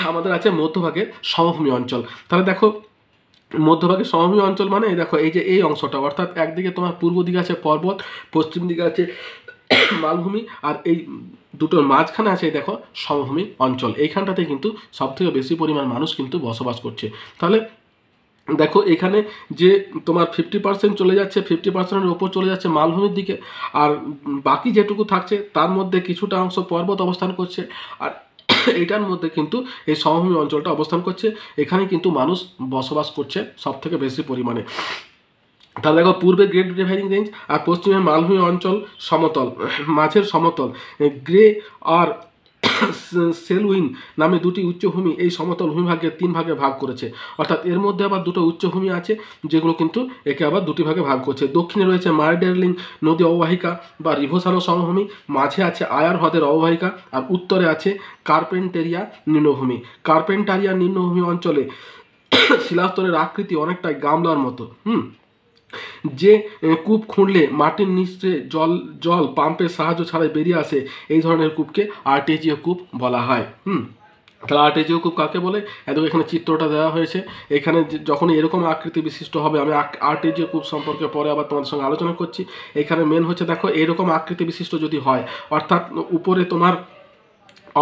আমাদের আছে মধ্যভাগে সমভূমি অঞ্চল। তাহলে দেখো মধ্যভাগে সমভূমি অঞ্চল মানে এই দেখো এই যে এই অংশটা, অর্থাৎ একদিকে তোমার পূর্ব দিকে আছে পর্বত, পশ্চিম দিকে আছে মালভূমি, আর এই দুটোর মাঝখানে আছে দেখো সমভূমি অঞ্চল। এইখানটাতে কিন্তু সবথেকে বেশি পরিমাণ মানুষ কিন্তু বসবাস করছে। তাহলে দেখো এখানে যে তোমার 50% চলে যাচ্ছে, 50%-এর ওপর চলে যাচ্ছে মালভূমির দিকে, আর বাকি যেটুকু থাকছে তার মধ্যে কিছুটা অংশ পর্বত অবস্থান করছে, আর এইটার মধ্যে কিন্তু এই সমভূমি অঞ্চলটা অবস্থান করছে। এখানে কিন্তু মানুষ বসবাস করছে সবথেকে বেশি পরিমাণে। তাহলে দেখো পূর্বে গ্রেট ডিভাইডিং রেঞ্জ আর পশ্চিমে মালভূমি অঞ্চল সমতল, মাঝের সমতল গ্রে আর সেলউইন নামে দুটি উচ্চভূমি এই সমতল ভূমিভাগকে 3 ভাগে ভাগ করেছে। অর্থাৎ এর মধ্যে আবার দুটো উচ্চভূমি আছে যেগুলো কিন্তু একে আবার দুটি ভাগে ভাগ করছে। দক্ষিণে রয়েছে মারডার্লিং নদী অববাহিকা বা রিভোসানো সমভূমি, মাঝে আছে আয়ার হ্রদের অববাহিকা, আর উত্তরে আছে কার্পেন্টেরিয়া নিম্নভূমি। কার্পেন্টারিয়া নিম্নভূমি অঞ্চলে শিলাস্তরের আকৃতি অনেকটাই গামলার মতো। যে কূপ খুঁড়লে মাটির নিচে জল পাম্পের সাহায্য ছাড়াই বেরিয়ে আসে, এই ধরনের কূপকে আর্টেজিও কূপ বলা হয়। তাহলে আর্টেজিও কূপ কাকে বলে? এখানে চিত্রটা দেওয়া হয়েছে। এখানে যখন এরকম আকৃতি বিশিষ্ট হবে, আমি আর্টেজিও কূপ সম্পর্কে পরে আবার তোমাদের সঙ্গে আলোচনা করছি। এখানে মেন হচ্ছে দেখো এরকম আকৃতি বিশিষ্ট যদি হয়, অর্থাৎ উপরে তোমার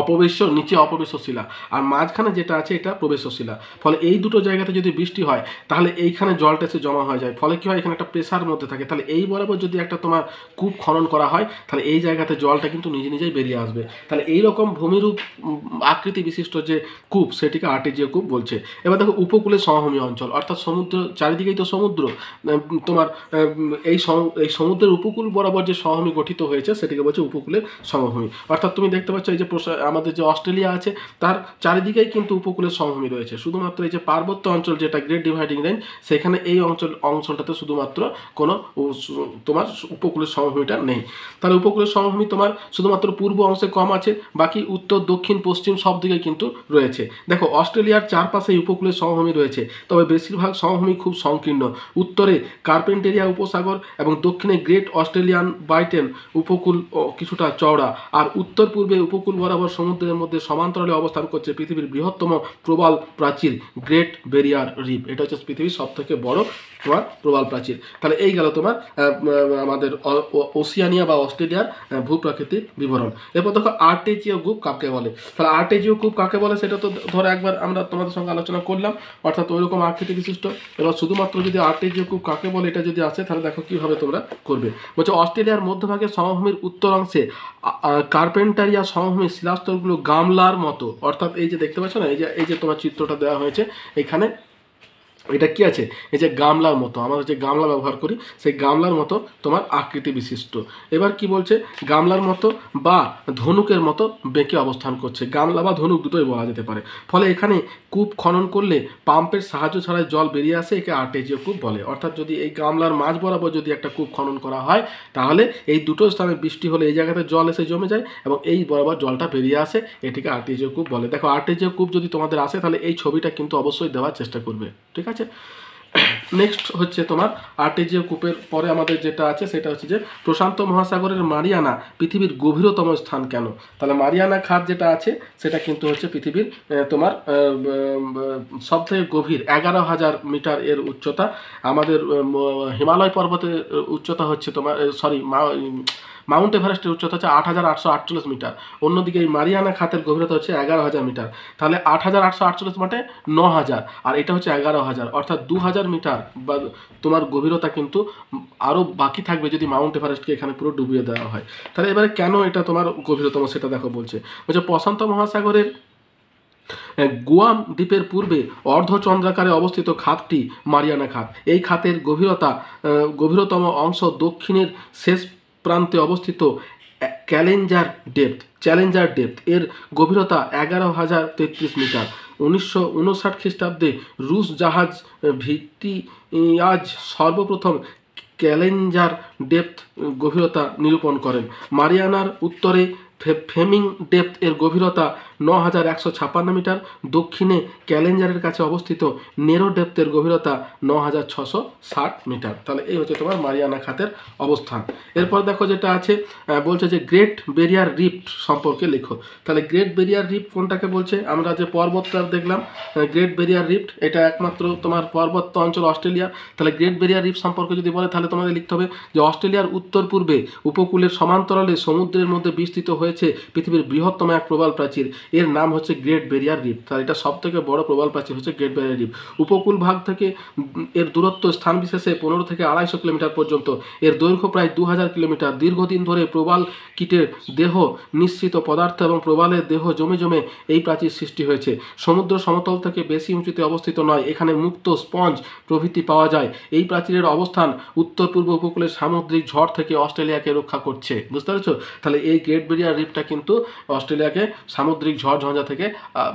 অপবেশ্য, নিচে অপবেশ্য শিলা, আর মাঝখানে যেটা আছে এটা প্রবেশ্য শিলা। ফলে এই দুটো জায়গাতে যদি বৃষ্টি হয় তাহলে এইখানে জলটা এসে জমা হয়ে যায়। ফলে কী হয়, এখানে একটা প্রেসার মধ্যে থাকে। তাহলে এই বরাবর যদি একটা তোমার কূপ খনন করা হয় তাহলে এই জায়গাতে জলটা কিন্তু নিজে নিজেই বেরিয়ে আসবে। তাহলে এইরকম ভূমিরূপ আকৃতি বিশিষ্ট যে কূপ সেটিকে আর্টেজিও কূপ বলছে। এবার দেখো উপকূলের সমভূমি অঞ্চল, অর্থাৎ সমুদ্র চারিদিকেই তো সমুদ্র, তোমার এই সমুদ্রের উপকূল বরাবর যে সমভূমি গঠিত হয়েছে সেটিকে বলছে উপকূলের সমভূমি। অর্থাৎ তুমি দেখতে পাচ্ছ এই যে আমাদের যে অস্ট্রেলিয়া আছে তার চারিদিকেই কিন্তু উপকূলের সমভূমি রয়েছে। শুধুমাত্র এই যে পার্বত্য অঞ্চল যেটা গ্রেট ডিভাইডিং রেঞ্জ, সেখানে এই অঞ্চলটাতে শুধুমাত্র কোনো তোমার উপকূলের সমভূমিটা নেই। তাহলে উপকূলের সমভূমি তোমার শুধুমাত্র পূর্ব অংশে কম আছে, বাকি উত্তর, দক্ষিণ, পশ্চিম সব দিকে কিন্তু রয়েছে। দেখো অস্ট্রেলিয়ার চারপাশেই উপকূলের সমভূমি রয়েছে, তবে বেশিরভাগ সমভূমি খুব সংকীর্ণ। উত্তরে কার্পেন্টেরিয়া উপসাগর এবং দক্ষিণে গ্রেট অস্ট্রেলিয়ান বাইটেন উপকূল কিছুটা চওড়া, আর উত্তর পূর্বে উপকূল বরাবর সমুদ্রের মধ্যে সমান্তরালে অবস্থান করছে পৃথিবীর বৃহত্তম প্রবাল প্রাচীর গ্রেট ব্যারিয়ার রিফ। এটা হচ্ছে পৃথিবীর সবথেকে বড় তোমার প্রবাল প্রাচীর। তাহলে এই গেল তোমার আমাদের ওসিয়ানিয়া বা অস্ট্রেলিয়ার ভূপ্রাকৃতিক বিবরণ। এরপর দেখো আর্টেজিও কূপ কাকে বলে। তাহলে আর্টেজিও কূপ কাকে বলে সেটা তো ধরো একবার আমরা তোমাদের সঙ্গে আলোচনা করলাম, অর্থাৎ ওইরকম আকৃতি বিশিষ্ট। এবার শুধুমাত্র যদি আর্টেজিও কূপ কাকে বলে এটা যদি আসে তাহলে দেখো কীভাবে তোমরা করবে। বলছে অস্ট্রেলিয়ার মধ্যভাগের সমভূমির উত্তর অংশে কার্পেন্টারিয়া সমভূমির শিলাস্তরগুলো গামলার মতো, অর্থাৎ এই যে দেখতে পাচ্ছ না, এই যে তোমার চিত্রটা দেওয়া হয়েছে এখানে, এটা কি আছে, এই যে গামলার মতো, আমরা যে গামলা ব্যবহার করি সেই গামলার মতো তোমার আকৃতি বিশিষ্ট। এবার কি বলছে, গামলার মতো বা ধনুকের মতো বেঁকে অবস্থান করছে। গামলা বা ধনুক দুটোই বলা যেতে পারে। ফলে এখানে কূপ খনন করলে পাম্পের সাহায্য ছাড়াই জল বেরিয়ে আসে, একে আর্টেজিও কূপ বলে। অর্থাৎ যদি এই গামলার মাঝ বরাবর যদি একটা কূপ খনন করা হয় তাহলে এই দুটো স্থানে বৃষ্টি হলে এই জায়গাতে জল এসে জমে যায় এবং এই বরাবর জলটা বেরিয়ে আসে, এটিকে আর্টেজিও কূপ বলে। দেখো আর্টেজিও কূপ যদি তোমাদের আসে তাহলে এই ছবিটা কিন্তু অবশ্যই দেওয়ার চেষ্টা করবে, ঠিক আছে। নেক্সট হচ্ছে তোমার আর্টেজিও কূপের পরে আমাদের যেটা আছে সেটা হচ্ছে যে প্রশান্ত মহাসাগরের মারিয়ানা পৃথিবীর গভীরতম স্থান কেন। তাহলে মারিয়ানা খাত যেটা আছে সেটা কিন্তু হচ্ছে পৃথিবীর তোমার সবথেকে গভীর 11,000 মিটার এর উচ্চতা। আমাদের হিমালয় পর্বতের উচ্চতা হচ্ছে তোমার মাউন্ট এভারেস্টের উচ্চতা হচ্ছে 8,848 মিটার। অন্যদিকে এই মারিয়ানা খাতের গভীরতা হচ্ছে 11,000 মিটার। তাহলে 8,848 মানে 9,000, আর এটা হচ্ছে 11,000, অর্থাৎ 2,000 মিটার বা তোমার গভীরতা কিন্তু আরও বাকি থাকবে যদি মাউন্ট এভারেস্টকে এখানে পুরো ডুবিয়ে দেওয়া হয়। তাহলে এবারে কেন এটা তোমার গভীরতম সেটা দেখো বলছে প্রশান্ত মহাসাগরের গুয়াম দ্বীপের পূর্বে অর্ধচন্দ্রাকারে অবস্থিত খাতটি মারিয়ানা খাত। এই খাতের গভীরতম অংশ দক্ষিণের শেষ প্রান্তে অবস্থিত চ্যালেঞ্জার ডেপথ এর গভীরতা 11,033 মিটার। 1959 খ্রিস্টাব্দে রুশ জাহাজ ভিটিয়াজ সর্বপ্রথম চ্যালেঞ্জার ডেপথ গভীরতা নিরূপণ করেন। মারিয়ানার উত্তরে ফেমিং ডেপথ এর গভীরতা ৯,১৫৬ মিটার। দক্ষিণে ক্যালেঞ্জারের কাছে অবস্থিত নেরো ডেপ্থের গভীরতা ৯,৬৬০ মিটার। তাহলে এই হচ্ছে তোমার মারিয়ানা খাতের অবস্থান। এরপর দেখো যেটা আছে বলছে যে গ্রেট বেরিয়ার রিফট সম্পর্কে লেখো। তাহলে গ্রেট বেরিয়ার রিফট কোনটাকে বলছে? আমরা যে পর্বতটা দেখলাম গ্রেট বেরিয়ার রিফট, এটা একমাত্র তোমার পর্বত অঞ্চল অস্ট্রেলিয়া। তাহলে গ্রেট বেরিয়ার রিফট সম্পর্কে যদি বলে তাহলে তোমাদের লিখতে হবে যে অস্ট্রেলিয়ার উত্তর পূর্বে উপকূলের সমান্তরালে সমুদ্রের মধ্যে বিস্তৃত হয়েছে পৃথিবীর বৃহত্তম এক প্রবাল প্রাচীর, এর নাম হচ্ছে গ্রেট বেরিয়ার রিফট। তাহলে এটা সব থেকে বড় প্রবাল প্রাচীর হচ্ছে গ্রেট বেরিয়ার রিফট। উপকূল ভাগ থেকে এর দূরত্ব স্থান বিশেষে 15 থেকে 250 কিলোমিটার পর্যন্ত। এর দৈর্ঘ্য প্রায় 2000 কিলোমিটার। দীর্ঘদিন ধরে প্রবাল কীটের দেহ নিঃসৃত পদার্থ এবং প্রবালের দেহ জমে জমে এই প্রাচীর সৃষ্টি হয়েছে। সমুদ্র সমতল থেকে বেশি উঁচুতে অবস্থিত নয়, এখানে মুক্ত স্পঞ্জ প্রভৃতি পাওয়া যায়। এই প্রাচীরের অবস্থান উত্তর পূর্ব উপকূলের সামুদ্রিক ঝড় থেকে অস্ট্রেলিয়াকে রক্ষা করছে। বুঝতে পেরেছো? তাহলে এই গ্রেট বেরিয়ার রিফটা কিন্তু অস্ট্রেলিয়াকে সামুদ্রিক ঝড় ঝঞ্ঝা থেকে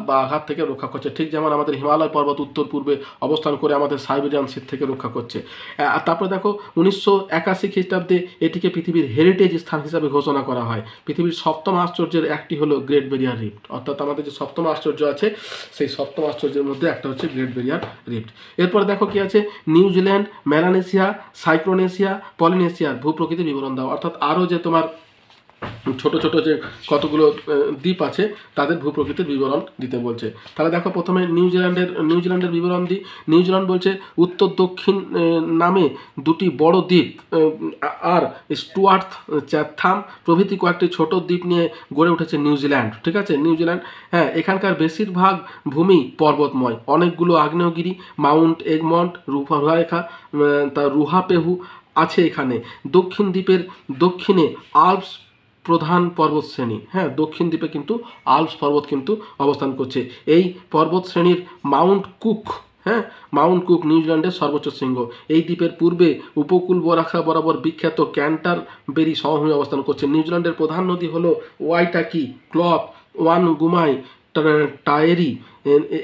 বা আঘাত থেকে রক্ষা করছে, ঠিক যেমন আমাদের হিমালয় পর্বত উত্তর পূর্বে অবস্থান করে আমাদের সাইবেরিয়ান শীত থেকে রক্ষা করছে। আর তারপরে দেখো 1981 খ্রিস্টাব্দে এটিকে পৃথিবীর হেরিটেজ স্থান হিসাবে ঘোষণা করা হয়। পৃথিবীর সপ্তম আশ্চর্যের একটি হলো গ্রেট বেরিয়ার রিফট, অর্থাৎ আমাদের যে সপ্তম আশ্চর্য আছে সেই সপ্তম আশ্চর্যের মধ্যে একটা হচ্ছে গ্রেট বেরিয়ার রিফট। এরপর দেখো কি আছে, নিউজিল্যান্ড, মেলানেশিয়া, সাইক্রোনেশিয়া, পলিনেশিয়ার ভূপ্রকৃতির বিবরণ দাও। অর্থাৎ আরও যে তোমার ছোট ছোট যে কতগুলো দ্বীপ আছে তাদের ভূপ্রকৃতির বিবরণ দিতে বলছে। তাহলে দেখো প্রথমে নিউজিল্যান্ডের বিবরণ দিই। নিউজিল্যান্ড বলছে উত্তর দক্ষিণ নামে দুটি বড় দ্বীপ আর স্টুয়ার্ট, চ্যাথাম প্রভৃতি কয়েকটি ছোট দ্বীপ নিয়ে গড়ে উঠেছে নিউজিল্যান্ড। ঠিক আছে, নিউজিল্যান্ড, হ্যাঁ, এখানকার বেশিরভাগ ভূমি পর্বতময়। অনেকগুলো আগ্নেয়গিরি, মাউন্ট এগমন্ট, রুহারেখা, রুহাপেহু আছে এখানে। দক্ষিণ দ্বীপের দক্ষিণে আল্পস প্রধান পর্বত শ্রেণী, হ্যাঁ, দক্ষিণ দ্বীপে কিন্তু আল্পস পর্বত কিন্তু অবস্থান করছে। এই পর্বত শ্রেণীর মাউন্ট কুক, হ্যাঁ, মাউন্ট কুক নিউজিল্যান্ডের সর্বোচ্চ শৃঙ্গ। এই দ্বীপের পূর্বে উপকূল বরাখা বরাবর বিখ্যাত ক্যান্টারবেরি সমভূমি অবস্থান করছে। নিউজিল্যান্ডের প্রধান নদী হলো ওয়াইটাকি, ক্লথ, ওয়ানগুমাই, টায়েরি।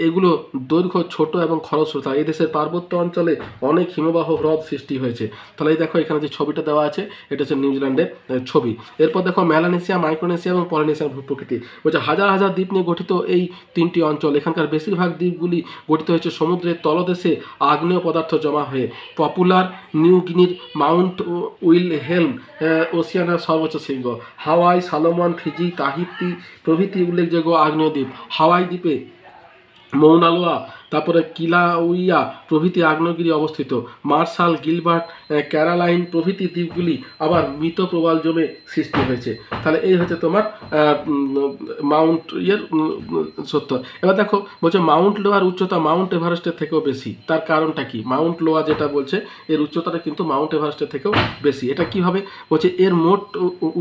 এগুলো দৈর্ঘ্য ছোট এবং খরস্রোতা। এই দেশের পার্বত্য অঞ্চলে অনেক হিমবাহ হ্রদ সৃষ্টি হয়েছে। তাহলে এই দেখো এখানে যে ছবিটা দেওয়া আছে এটা হচ্ছে নিউজিল্যান্ডের ছবি। এরপর দেখো মেলানেশিয়া, মাইক্রোনেশিয়া এবং পলিনেশিয়ার ভূপ্রকৃতি। বলছে হাজার হাজার দ্বীপ নিয়ে গঠিত এই তিনটি অঞ্চল। এখানকার বেশিরভাগ দ্বীপগুলি গঠিত হয়েছে সমুদ্রের তলদেশে আগ্নেয় পদার্থ জমা হয়ে। পপুলার নিউ গিনির মাউন্ট উইলহেলম ওসিয়ানার সর্বোচ্চ শৃঙ্গ। হাওয়াই, সালোমন, ফিজি, তাহিতি প্রভৃতি উল্লেখযোগ্য আগ্নেয় দ্বীপ। হাওয়াই দ্বীপে মৌনালোয়া, তারপরে কিলাউইয়া প্রভৃতি আগ্নেয়গিরি অবস্থিত। মার্শাল, গিলবার্ট, ক্যারালাইন প্রভৃতি দ্বীপগুলি আবার মৃত প্রবাল জমে সৃষ্টি হয়েছে। তাহলে এই হচ্ছে তোমার মাউন্ট সত্য। এবার দেখো বলছে মাউন্ট লোয়ার উচ্চতা মাউন্ট এভারেস্টের থেকেও বেশি। তার কারণটা কি? মাউন্ট লোয়া যেটা বলছে এর উচ্চতাটা কিন্তু মাউন্ট এভারেস্টের থেকেও বেশি। এটা কিভাবে বলছে? এর মোট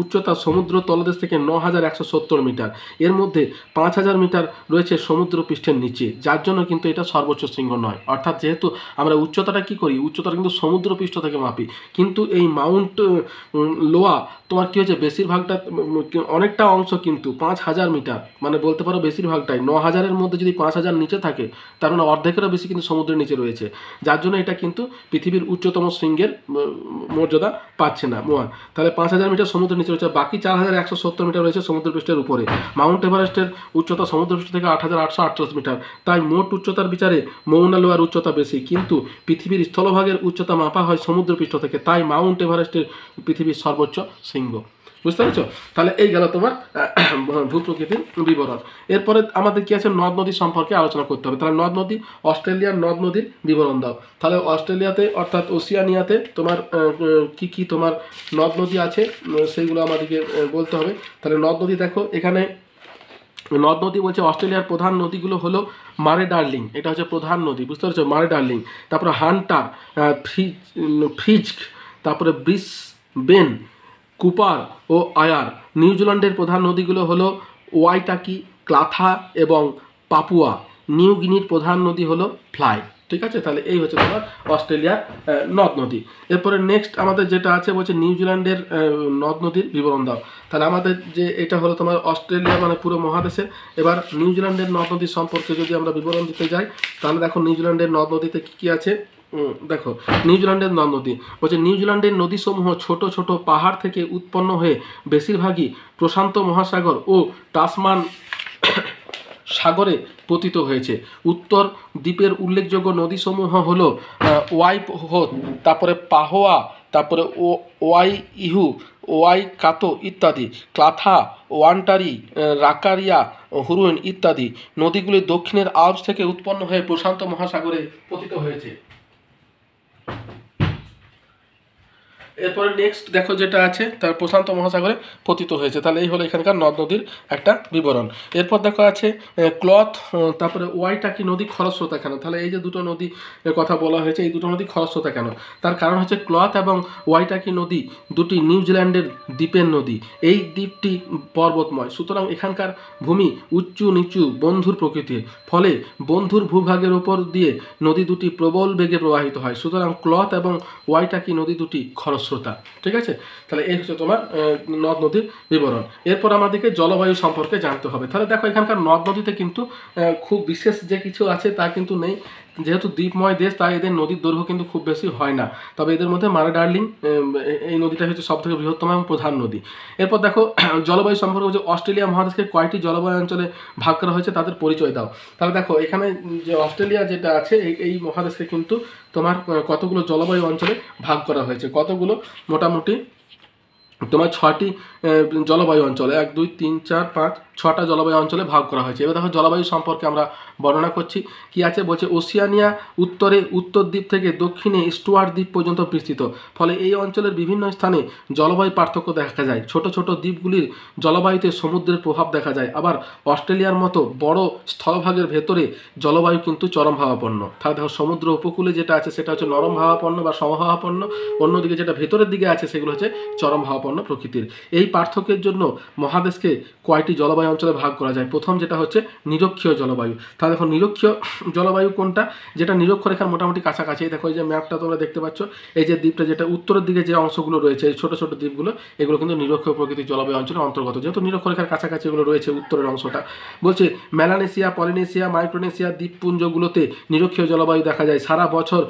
উচ্চতা সমুদ্র তলদেশ থেকে 9170 মিটার। এর মধ্যে 5000 মিটার রয়েছে সমুদ্র পৃষ্ঠের নিচে, যার জন্য কিন্তু এটা সর্বোচ্চ শৃঙ্গ নয়। অর্থাৎ যেহেতু আমরা উচ্চতাটা কি করি, উচ্চতাটা কিন্তু সমুদ্র পৃষ্ঠ থেকে মাপি, কিন্তু এই মাউন্ট লোয়া তোমার কী হয়েছে বেশিরভাগটা অনেকটা অংশ কিন্তু 5000 মিটার, মানে বলতে পারো বেশিরভাগটাই 9000-এর মধ্যে যদি 5000 নিচে থাকে তার মানে অর্ধেকেরও বেশি কিন্তু সমুদ্রের নিচে রয়েছে, যার জন্য এটা কিন্তু পৃথিবীর উচ্চতম শৃঙ্গের মর্যাদা পাচ্ছে না মোয়া। তাহলে 5000 মিটার সমুদ্রের নিচে রয়েছে, বাকি 4170 মিটার রয়েছে সমুদ্রপৃষ্ঠের উপরে। মাউন্ট এভারেস্টের উচ্চতা সমুদ্রপৃষ্ঠ থেকে 8838 মিটার। তাই মোট উচ্চতার বিচারে মৌনা লোয়ার উচ্চতা বেশি, কিন্তু পৃথিবীর স্থলভাগের উচ্চতা মাপা হয় সমুদ্রপৃষ্ঠ থেকে, তাই মাউন্ট এভারেস্টের পৃথিবীর সর্বোচ্চ শৃঙ্গ। বুঝতে পারছো? তাহলে এই গেল তোমার ভূপ্রকৃতির বিবরণ। এরপরে আমাদের কি আছে, নদ নদী সম্পর্কে আলোচনা করতে হবে। তাহলে নদ নদী, অস্ট্রেলিয়ার নদ নদীর বিবরণ দাও। তাহলে অস্ট্রেলিয়াতে অর্থাৎ ওসিয়ানিয়াতে তোমার কি কি তোমার নদ নদী আছে সেইগুলো আমাদেরকে বলতে হবে। তাহলে নদ নদী দেখো, এখানে নদ নদী বলছে অস্ট্রেলিয়ার প্রধান নদীগুলো হলো মারে ডার্লিং, এটা হচ্ছে প্রধান নদী, বুঝতে পারছো, মারে ডার্লিং। তারপরে হান্টার, ফ্রিজক, তারপরে ব্রিসবেন, কুপার ও আয়ার। নিউজিল্যান্ডের প্রধান নদীগুলো হলো ওয়াইটাকি, ক্লাথা এবং পাপুয়া। নিউ গিনির প্রধান নদী হলো ফ্লাই। ঠিক আছে, তাহলে এই হচ্ছে তোমার অস্ট্রেলিয়ার নদ নদী। এরপরে নেক্সট আমাদের যেটা আছে বলছে নিউজিল্যান্ডের নদ নদীর বিবরণ দাও। তাহলে আমাদের যে এটা হলো তোমার অস্ট্রেলিয়া মানে পুরো মহাদেশের। এবার নিউজিল্যান্ডের নদ নদী সম্পর্কে যদি আমরা বিবরণ দিতে যাই তাহলে দেখো নিউজিল্যান্ডের নদ নদীতে কী কী আছে। দেখো নিউজিল্যান্ডের নদ নদী বলছে নিউজিল্যান্ডের নদীসমূহ ছোট ছোট পাহাড় থেকে উৎপন্ন হয়ে বেশিরভাগই প্রশান্ত মহাসাগর ও তাসমান সাগরে পতিত হয়েছে। উত্তর দ্বীপের উল্লেখযোগ্য নদীসমূহ হলো ওয়াইপহোত, তারপরে পাহোয়া, তারপরে ওয়াই ইহু, ওয়াই কাতো ইত্যাদি, ক্লাথা, ওয়ান্টারি, রাকারিয়া, হুরুইন ইত্যাদি নদীগুলি দক্ষিণের আল্পস থেকে উৎপন্ন হয়ে প্রশান্ত মহাসাগরে পতিত হয়েছে। এরপরে নেক্সট দেখো যেটা আছে তার প্রশান্ত মহাসাগরে পতিত হয়েছে। তাহলে এই হলো এখানকার নদ নদীর একটা বিবরণ। এরপর দেখো আছে ক্লথ, তারপরে ওয়াইটাকি নদী খরস্রোতা কেন? তাহলে এই যে দুটো নদী কথা বলা হয়েছে, এই দুটো নদী খরস্রোতা কেন? তার কারণ হচ্ছে ক্লথ এবং ওয়াইটাকি নদী দুটি নিউজিল্যান্ডের দ্বীপের নদী। এই দ্বীপটি পর্বতময়, সুতরাং এখানকার ভূমি উঁচু নিচু বন্ধুর প্রকৃতির, ফলে বন্ধুর ভূভাগের ওপর দিয়ে নদী দুটি প্রবল বেগে প্রবাহিত হয়। সুতরাং ক্লথ এবং ওয়াইটাকি নদী দুটি খরস্রোতা। ঠিক আছে, তাহলে এই হচ্ছে তোমার নদ নদীর বিবরণ। এরপর আমাদেরকে জলবায়ু সম্পর্কে জানতে হবে। তাহলে দেখো এখানকার নদ নদীতে কিন্তু খুব বিশেষ যে কিছু আছে তা কিন্তু নেই, যেহেতু দ্বীপময় দেশ তাই এদের নদীর দৈর্ঘ্য কিন্তু খুব বেশি হয় না। তবে এদের মধ্যে মারা ডার্লিং এই নদীটা হচ্ছে সবথেকে বৃহত্তম এবং প্রধান নদী। এরপর দেখো জলবায়ু সম্পর্কে হচ্ছে অস্ট্রেলিয়া মহাদেশকে কয়টি জলবায়ু অঞ্চলে ভাগ করা হয়েছে তাদের পরিচয় দাও। তাহলে দেখো এখানে যে অস্ট্রেলিয়া যেটা আছে এই মহাদেশকে কিন্তু তোমার কতগুলো জলবায়ু অঞ্চলে ভাগ করা হয়েছে, কতগুলো মোটামুটি তোমার 6টি জলবায়ু অঞ্চলে 1 2 3 4 5 6টা জলবায়ু অঞ্চলে ভাগ করা হয়েছে। এবার দেখো জলবায়ু সম্পর্কে আমরা বর্ণনা করছি। কি আছে বলছে, ওশিয়ানিয়া উত্তরে উত্তর দ্বীপ থেকে দক্ষিণে স্টুয়ার্ট দ্বীপ পর্যন্ত বিস্তৃত, ফলে এই অঞ্চলের বিভিন্ন স্থানে জলবায়ু পার্থক্য দেখা যায়। ছোট ছোট দ্বীপগুলির জলবায়ুতে সমুদ্রের প্রভাব দেখা যায়। আবার অস্ট্রেলিয়ার মতো বড় স্থলভাগের ভেতরে জলবায়ু কিন্তু চরম ভাবাপন্ন। তাহলে দেখো সমুদ্র উপকূলে যেটা আছে সেটা হচ্ছে নরম ভাবাপন্ন বা সমভাবাপন্ন, অন্যদিকে যেটা ভেতরের দিকে আছে সেগুলো হচ্ছে চরম ভাবাপন্ন প্রকৃতির। এই পার্থক্যের জন্য মহাদেশকে কয়টি জলবায়ু অঞ্চলে ভাগ করা যায়। প্রথম যেটা হচ্ছে নিরক্ষীয় জলবায়ু। তাহলে দেখো নিরক্ষীয় জলবায়ু কোনটা, যেটা নিরক্ষরেখার মোটামুটি কাছাকাছি। দেখো এই যে ম্যাপটা তোমরা দেখতে পাচ্ছ, এই যে দ্বীপটা যেটা উত্তরের দিকে যে অংশগুলো রয়েছে এই ছোট ছোট দ্বীপগুলো, এগুলো কিন্তু নিরক্ষীয় প্রকৃতির জলবায়ু অঞ্চলের অন্তর্গত, যেহেতু নিরক্ষরেখার কাছাকাছি এগুলো রয়েছে উত্তরের অংশটা। বলছে মেলানেশিয়া, পলিনেশিয়া, মাইক্রোনেশিয়া দ্বীপপুঞ্জগুলোতে নিরক্ষীয় জলবায়ু দেখা যায়। সারা বছর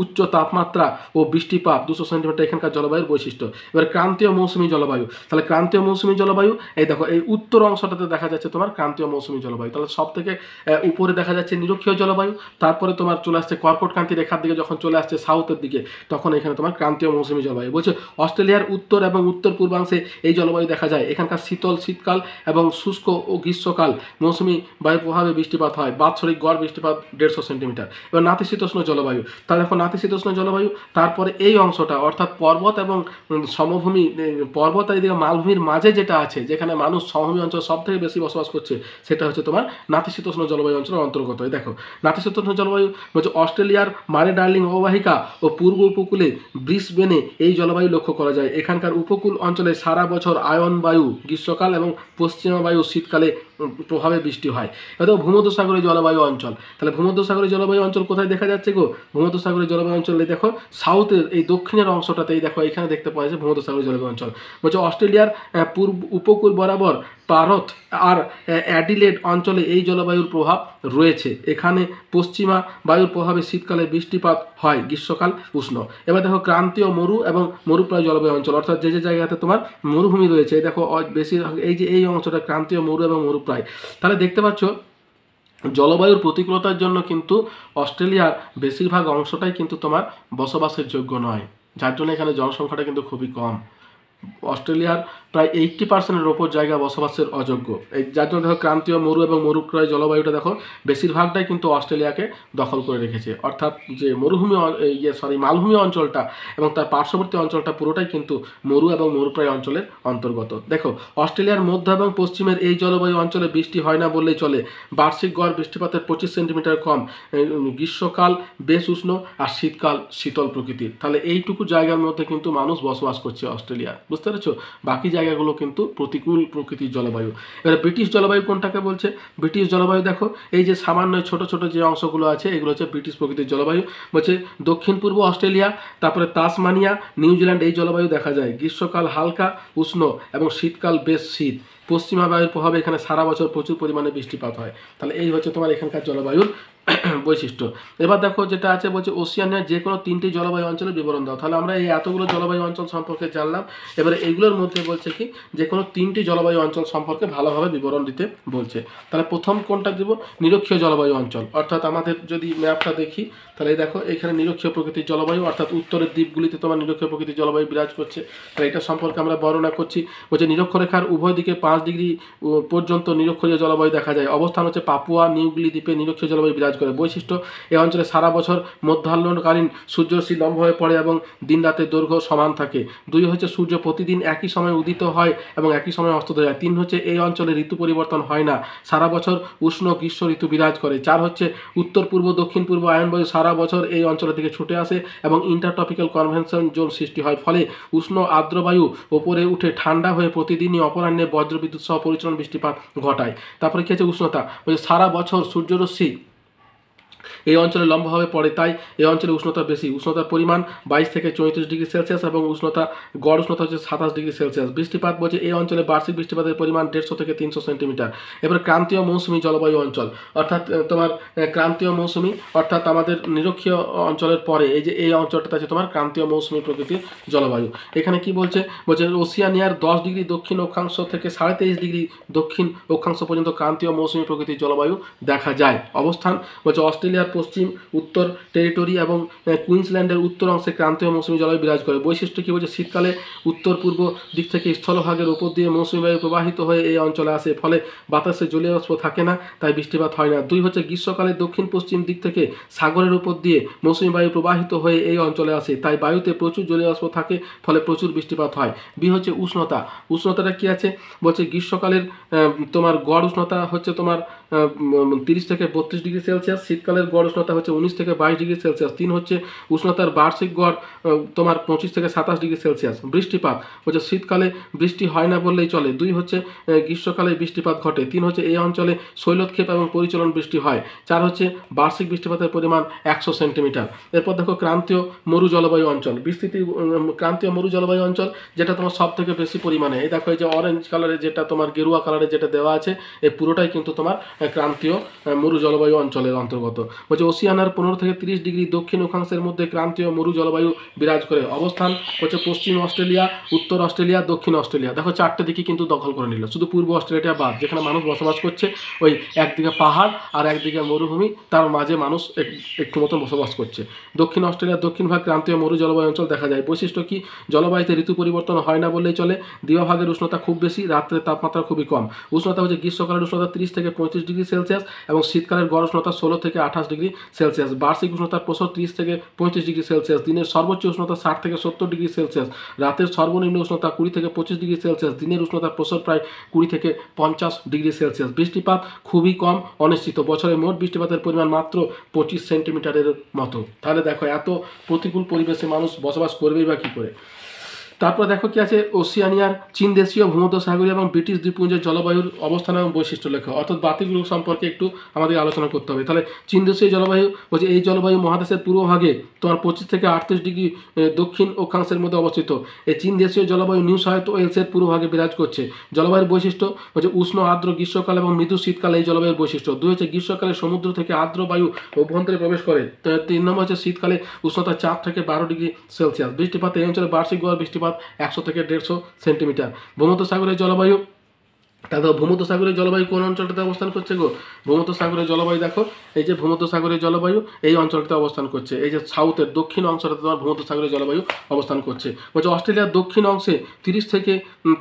উচ্চ তাপমাত্রা ও বৃষ্টিপাত 200 সেন্টিমিটার এখানকার জলবায়ুর বৈশিষ্ট্য। এবার ক্রান্তীয় মৌসুমী জলবায়ু। তাহলে ক্রান্তীয় মৌসুমী জলবায়ু এই দেখো এই উত্তর অংশটাতে দেখা যাচ্ছে তোমার ক্রান্তীয় মৌসুমী জলবায়ু। তাহলে সব থেকে উপরে দেখা যাচ্ছে নিরক্ষীয় জলবায়ু, তারপরে তোমার চলে আসছে কর্কটক্রান্তি রেখার দিকে, যখন চলে আসছে সাউথের দিকে তখন এখানে তোমার ক্রান্তীয় মৌসুমী জলবায়ু। বলছে অস্ট্রেলিয়ার উত্তর এবং উত্তর পূর্বাংশে এই জলবায়ু দেখা যায়। এখানকার শীতল শীতকাল এবং শুষ্ক ও গ্রীষ্মকাল মৌসুমী বায়ুর প্রভাবে বৃষ্টিপাত হয়। বাৎসরিক গড় বৃষ্টিপাত 150 সেন্টিমিটার। এবার নাতিশীতোষ্ণ জলবায়ু। তাহলে দেখো নাতিশীতোষ্ণ জলবায়ু, তারপরে এই অংশটা অর্থাৎ পর্বত এবং সমভূমি, পর্বত আর এদিকে মালভূমির মাঝে যেটা আছে, যেখানে মানুষ সমভূমি অঞ্চল সব থেকে বেশি বসবাস করছে, সেটা হচ্ছে তোমার নাতিশীতোষ্ণ জলবায়ু অঞ্চলের অন্তর্গত। দেখো নাতিশীতোষ্ণ জলবায়ু হচ্ছে অস্ট্রেলিয়ার মারে ডার্লিং অববাহিকা ও পূর্ব উপকূলে ব্রিসবেনে এই জলবায়ু লক্ষ্য করা যায়। এখানকার উপকূল অঞ্চলে সারা বছর আয়ন বায়ু গ্রীষ্মকাল এবং পশ্চিমা বায়ু শীতকালে প্রভাবে বৃষ্টি হয়। এবার ভূমধ্যসাগরীয় জলবায়ু অঞ্চল। তাহলে ভূমধ্যসাগরীয় জলবায়ু অঞ্চল কোথায় দেখা যাচ্ছে গো? ভূমধ্যসাগরীয় জলবায়ু অঞ্চলে দেখো সাউথের এই দক্ষিণের অংশটাতেই দেখো এখানে দেখতে পাওয়া যাচ্ছে ভূমধ্যসাগরীয় জলবায়ু অঞ্চল। বলছে অস্ট্রেলিয়ার পূর্ব উপকূল বরাবর পারথ আর অ্যাডিলেড অঞ্চলে এই জলবায়ুর প্রভাব রয়েছে। এখানে পশ্চিমা বায়ুর প্রভাবে শীতকালে বৃষ্টিপাত হয়, গ্রীষ্মকাল উষ্ণ। এবার দেখো ক্রান্তীয় মরু এবং মরুপ্রায় জলবায়ু অঞ্চল, অর্থাৎ যে যে জায়গাতে তোমার মরুভূমি রয়েছে দেখো বেশি এই যে এই অংশটা ক্রান্তীয় মরু এবং মরুপ্রায়। তাহলে দেখতে পাচ্ছ জলবায়ুর প্রতিকূলতার জন্য কিন্তু অস্ট্রেলিয়ার বেশিরভাগ অংশটাই কিন্তু তোমার বসবাসের যোগ্য নয়, যার জন্য এখানে জনসংখ্যাটা কিন্তু খুবই কম। অস্ট্রেলিয়ার প্রায় 80% ওপর জায়গা বসবাসের অযোগ্য। এই যার জন্য দেখো ক্রান্তীয় মরু এবং মরুপ্রায় জলবায়ুটা দেখো বেশিরভাগটাই কিন্তু অস্ট্রেলিয়াকে দখল করে রেখেছে, অর্থাৎ যে মরুভূমি মালভূমি অঞ্চলটা এবং তার পার্শ্ববর্তী অঞ্চলটা পুরোটাই কিন্তু মরু এবং মরুপ্রায় অঞ্চলের অন্তর্গত। দেখো অস্ট্রেলিয়ার মধ্য এবং পশ্চিমের এই জলবায়ু অঞ্চলে বৃষ্টি হয় না বললেই চলে। বার্ষিক গড় বৃষ্টিপাতের 25 সেন্টিমিটার কম। গ্রীষ্মকাল বেশ উষ্ণ আর শীতকাল শীতল প্রকৃতির। তাহলে এইটুকু জায়গার মধ্যে কিন্তু মানুষ বসবাস করছে অস্ট্রেলিয়া, বুঝতে পেরেছো? বাকি জায়গাগুলো কিন্তু প্রতিকূল প্রকৃতির জলবায়ু। এবার ব্রিটিশ জলবায়ু কোনটাকে বলছে? ব্রিটিশ জলবায়ু দেখো এই যে সামান্য ছোট ছোট যে অংশগুলো আছে এগুলো হচ্ছে ব্রিটিশ প্রকৃতির জলবায়ু। বলছে দক্ষিণ পূর্ব অস্ট্রেলিয়া, তারপরে তাসমানিয়া, নিউজিল্যান্ড এই জলবায়ু দেখা যায়। গ্রীষ্মকাল হালকা উষ্ণ এবং শীতকাল বেশ শীত। পশ্চিমা বায়ুর প্রভাবে এখানে সারা বছর প্রচুর পরিমাণে বৃষ্টিপাত হয়। তাহলে এই হচ্ছে তোমার এখানকার জলবায়ুর বৈশিষ্ট্য। এবার দেখো যেটা আছে বলছে ওশিয়ানিয়ার যে কোনো 3টি জলবায়ু অঞ্চলের বিবরণ দাও। তাহলে আমরা এই এতগুলো জলবায়ু অঞ্চল সম্পর্কে জানলাম। এবারে এইগুলোর মধ্যে বলছে কি যে কোনো 3টি জলবায়ু অঞ্চল সম্পর্কে ভালোভাবে বিবরণ দিতে বলছে। তাহলে প্রথম কোনটা দেব, নিরক্ষীয় জলবায়ু অঞ্চল। অর্থাৎ আমাদের যদি ম্যাপটা দেখি তাহলে দেখো এখানে নিরক্ষীয় প্রকৃতির জলবায়ু, অর্থাৎ উত্তরের দ্বীপগুলিতে তোমার নিরক্ষীয় প্রকৃতির জলবায়ু বিরাজ করছে। তাহলে এটা সম্পর্কে আমরা বর্ণনা করছি। বলছে নিরক্ষরেখার উভয় দিকে 5 ডিগ্রি পর্যন্ত নিরক্ষীয় জলবায়ু দেখা যায়। অবস্থান হচ্ছে পাপুয়া নিউগিনি দ্বীপে নিরক্ষীয় জলবায়ু বিরাজ করে। বৈশিষ্ট্য, এই অঞ্চলে সারা বছর মধ্যাহ্নকালীন সূর্যরশ্মি লম্ব হয়ে পড়ে এবং দিন রাতের দৈর্ঘ্য সমান থাকে। 2 হচ্ছে সূর্য প্রতিদিন একই সময় উদিত হয় এবং একই সময় অস্ত যায়। 3 হচ্ছে এই অঞ্চলে ঋতু পরিবর্তন হয় না, সারা বছর উষ্ণ গ্রীষ্ম ঋতু বিরাজ করে। 4 হচ্ছে উত্তর পূর্ব দক্ষিণ পূর্ব আয়নবায়ু সারা বছর এই অঞ্চলের দিকে ছুটে আসে এবং ইন্টারট্রপিক্যাল কনভেনশন জোন সৃষ্টি হয়। ফলে উষ্ণ আর্দ্র বায়ু ওপরে উঠে ঠান্ডা হয়ে প্রতিদিনই অপরাহ্নে বজ্রবিদ্যুৎ সহ পরিচলন বৃষ্টিপাত ঘটায়। তারপরে কি আছে উষ্ণতা, সারা বছর সূর্যরশ্মি এই অঞ্চলে লম্বাভাবে পড়ে, তাই এই অঞ্চলে উষ্ণতা বেশি। উষ্ণতার পরিমাণ 22 থেকে 34 ডিগ্রি সেলসিয়াস এবং গড় উষ্ণতা হচ্ছে 27 ডিগ্রি সেলসিয়াস। বৃষ্টিপাত বলছে এই অঞ্চলে বার্ষিক বৃষ্টিপাতের পরিমাণ 150 থেকে 300 সেন্টিমিটার। এবার ক্রান্তীয় মৌসুমী জলবায়ু অঞ্চল, অর্থাৎ তোমার ক্রান্তীয় মৌসুমী, অর্থাৎ আমাদের নিরক্ষীয় অঞ্চলের পরে এই যে এই অঞ্চলটা আছে তোমার ক্রান্তীয় মৌসুমী প্রকৃতির জলবায়ু। এখানে কি বলছে ওশিয়ানিয়ার 10 ডিগ্রি দক্ষিণ অক্ষাংশ থেকে 23.5 ডিগ্রি দক্ষিণ অক্ষাংশ পর্যন্ত ক্রান্তীয় মৌসুমী প্রকৃতির জলবায়ু দেখা যায়। অবস্থান বলছে অস্ট্রেলিয়ার পশ্চিম উত্তর টেরিটরি এবং কুইন্সল্যান্ডের উত্তর অংশে ক্রান্তীয় মৌসুমী জলবায়ু বিরাজ করে। বৈশিষ্ট্য কী বলছে, শীতকালে উত্তর পূর্ব দিক থেকে স্থলভাগের উপর দিয়ে মৌসুমী বায়ু প্রবাহিত হয়ে এই অঞ্চলে আসে, ফলে বাতাসে জলীয় বাষ্প থাকে না, তাই বৃষ্টিপাত হয় না। 2 হচ্ছে গ্রীষ্মকালে দক্ষিণ পশ্চিম দিক থেকে সাগরের উপর দিয়ে মৌসুমী বায়ু প্রবাহিত হয়ে এই অঞ্চলে আসে, তাই বায়ুতে প্রচুর জলীয় বাষ্প থাকে, ফলে প্রচুর বৃষ্টিপাত হয়। বি হচ্ছে উষ্ণতা। উষ্ণতাটা কী আছে বলছে গ্রীষ্মকালের তোমার গড় উষ্ণতা হচ্ছে তোমার 30 থেকে 32 ডিগ্রি সেলসিয়াস, শীতকালের গড় উষ্ণতা হচ্ছে 19 থেকে 22 ডিগ্রি সেলসিয়াস। 3 হচ্ছে উষ্ণতার বার্ষিক গড় তোমার 25 থেকে 27 ডিগ্রি সেলসিয়াস। বৃষ্টিপাত হচ্ছে শীতকালে বৃষ্টি হয় না বললেই চলে। 2 হচ্ছে গ্রীষ্মকালে বৃষ্টিপাত ঘটে। 3 হচ্ছে এই অঞ্চলে শৈলক্ষেপ এবং পরিচলন বৃষ্টি হয়। 4 হচ্ছে বার্ষিক বৃষ্টিপাতের পরিমাণ 100 সেন্টিমিটার। এরপর দেখো ক্রান্তীয় মরু জলবায়ু অঞ্চল। বিস্তৃতি ক্রান্তীয় মরু জলবায়ু অঞ্চল যেটা তোমার সব থেকে বেশি পরিমাণে, এই দেখো এই যে অরেঞ্জ কালারে যেটা তোমার গেরুয়া কালারে যেটা দেওয়া আছে, এই পুরোটাই কিন্তু তোমার ক্রান্তীয় মরু জলবায়ু অঞ্চলের অন্তর্গত। বলছে ওশিয়ানার 15 থেকে 30 ডিগ্রি দক্ষিণ অক্ষাংশের মধ্যে ক্রান্তীয় মরু জলবায়ু বিরাজ করে। অবস্থান হচ্ছে পশ্চিম অস্ট্রেলিয়া, উত্তর অস্ট্রেলিয়া, দক্ষিণ অস্ট্রেলিয়া। দেখো 4টে দিকে কিন্তু দখল করে নিল, শুধু পূর্ব অস্ট্রেলিয়াটা বাদ, যেখানে মানুষ বসবাস করছে। ওই একদিকে পাহাড় আর একদিকে মরুভূমি, তার মাঝে মানুষ একটু মতন বসবাস করছে। দক্ষিণ অস্ট্রেলিয়ার দক্ষিণ ভাগ ক্রান্তীয় মরু জলবায়ু অঞ্চল দেখা যায়। বৈশিষ্ট্য কি, জলবায়ুতে ঋতু পরিবর্তন হয় না বললেই চলে। দিবাভাগের উষ্ণতা খুব বেশি, রাত্রের তাপমাত্রা খুবই কম। উষ্ণতা হচ্ছে গ্রীষ্মকালের উষ্ণতা 30 থেকে 35 ডিগ্রি সেলসিয়াস এবং শীতকালের গড় উষ্ণতা 16 থেকে 28 ডিগ্রি সেলসিয়াস। বার্ষিক উষ্ণতার প্রসর 30 থেকে 35 ডিগ্রি সেলসিয়াস। দিনের সর্বোচ্চ উষ্ণতা 60 থেকে 70 ডিগ্রি সেলসিয়াস। রাতের সর্বনিম্ন উষ্ণতা 20 থেকে 25 ডিগ্রি সেলসিয়াস। দিনের উষ্ণতার প্রসর প্রায় 20 থেকে 50 ডিগ্রি সেলসিয়াস। বৃষ্টিপাত খুবই কম, অনিশ্চিত। বছরে মোট বৃষ্টিপাতের পরিমাণ মাত্র 25 সেন্টিমিটারের মতো। তাহলে দেখো এত প্রতিকূল পরিবেশে মানুষ বসবাস করবেই বা কী করে। তারপর দেখো কি আছে, ওশিয়ানিয়ার চীন দেশীয় ভূমধ্যসাগরীয় এবং ব্রিটিশ দ্বীপপুঞ্জের জলবায়ুর অবস্থান এবং বৈশিষ্ট্য লেখা, অর্থাৎ বাতিগুলো সম্পর্কে একটু আমাদের আলোচনা করতে হবে। তাহলে চীন দেশীয় জলবায়ু বলছে এই জলবায়ু মহাদেশের পূর্বভাগে তোমার 25 থেকে 38 ডিগ্রি দক্ষিণ অক্ষাংশের মধ্যে অবস্থিত। এই চীন দেশীয় জলবায়ু নিউ সাউথ ওয়েলসের পূর্বভাগে বিরাজ করছে। জলবায়ুর বৈশিষ্ট্য হচ্ছে উষ্ণ আর্দ্র গ্রীষ্মকাল এবং মৃদু শীতকালে এই জলবায়ুর বৈশিষ্ট্য। 2 হচ্ছে গ্রীষ্মকালে সমুদ্র থেকে আর্দ্র বায়ু অভ্যন্তরে প্রবেশ করে। 3 নম্বর হচ্ছে শীতকালে উষ্ণতা 4 থেকে 12 ডিগ্রি সেলসিয়াস। বৃষ্টিপাত এই অঞ্চলে বার্ষিক গড় বৃষ্টিপাত 100 থেকে 150 সেন্টিমিটার। ভূমধ্যসাগরের জলবায়ু, তাহলে ভূমধ্যসাগরের জলবায়ু কোন অঞ্চলটাতে অবস্থান করছে গো? ভূমধ্যসাগরের জলবায়ু দেখো, এই যে ভূমধ্যসাগরের জলবায়ু এই অঞ্চলটাতে অবস্থান করছে। এই যে সাউথের দক্ষিণ অংশটাতে তোমার ভূমধ্যসাগরের জলবায়ু অবস্থান করছে। বলছে অস্ট্রেলিয়ার দক্ষিণ অংশে 30 থেকে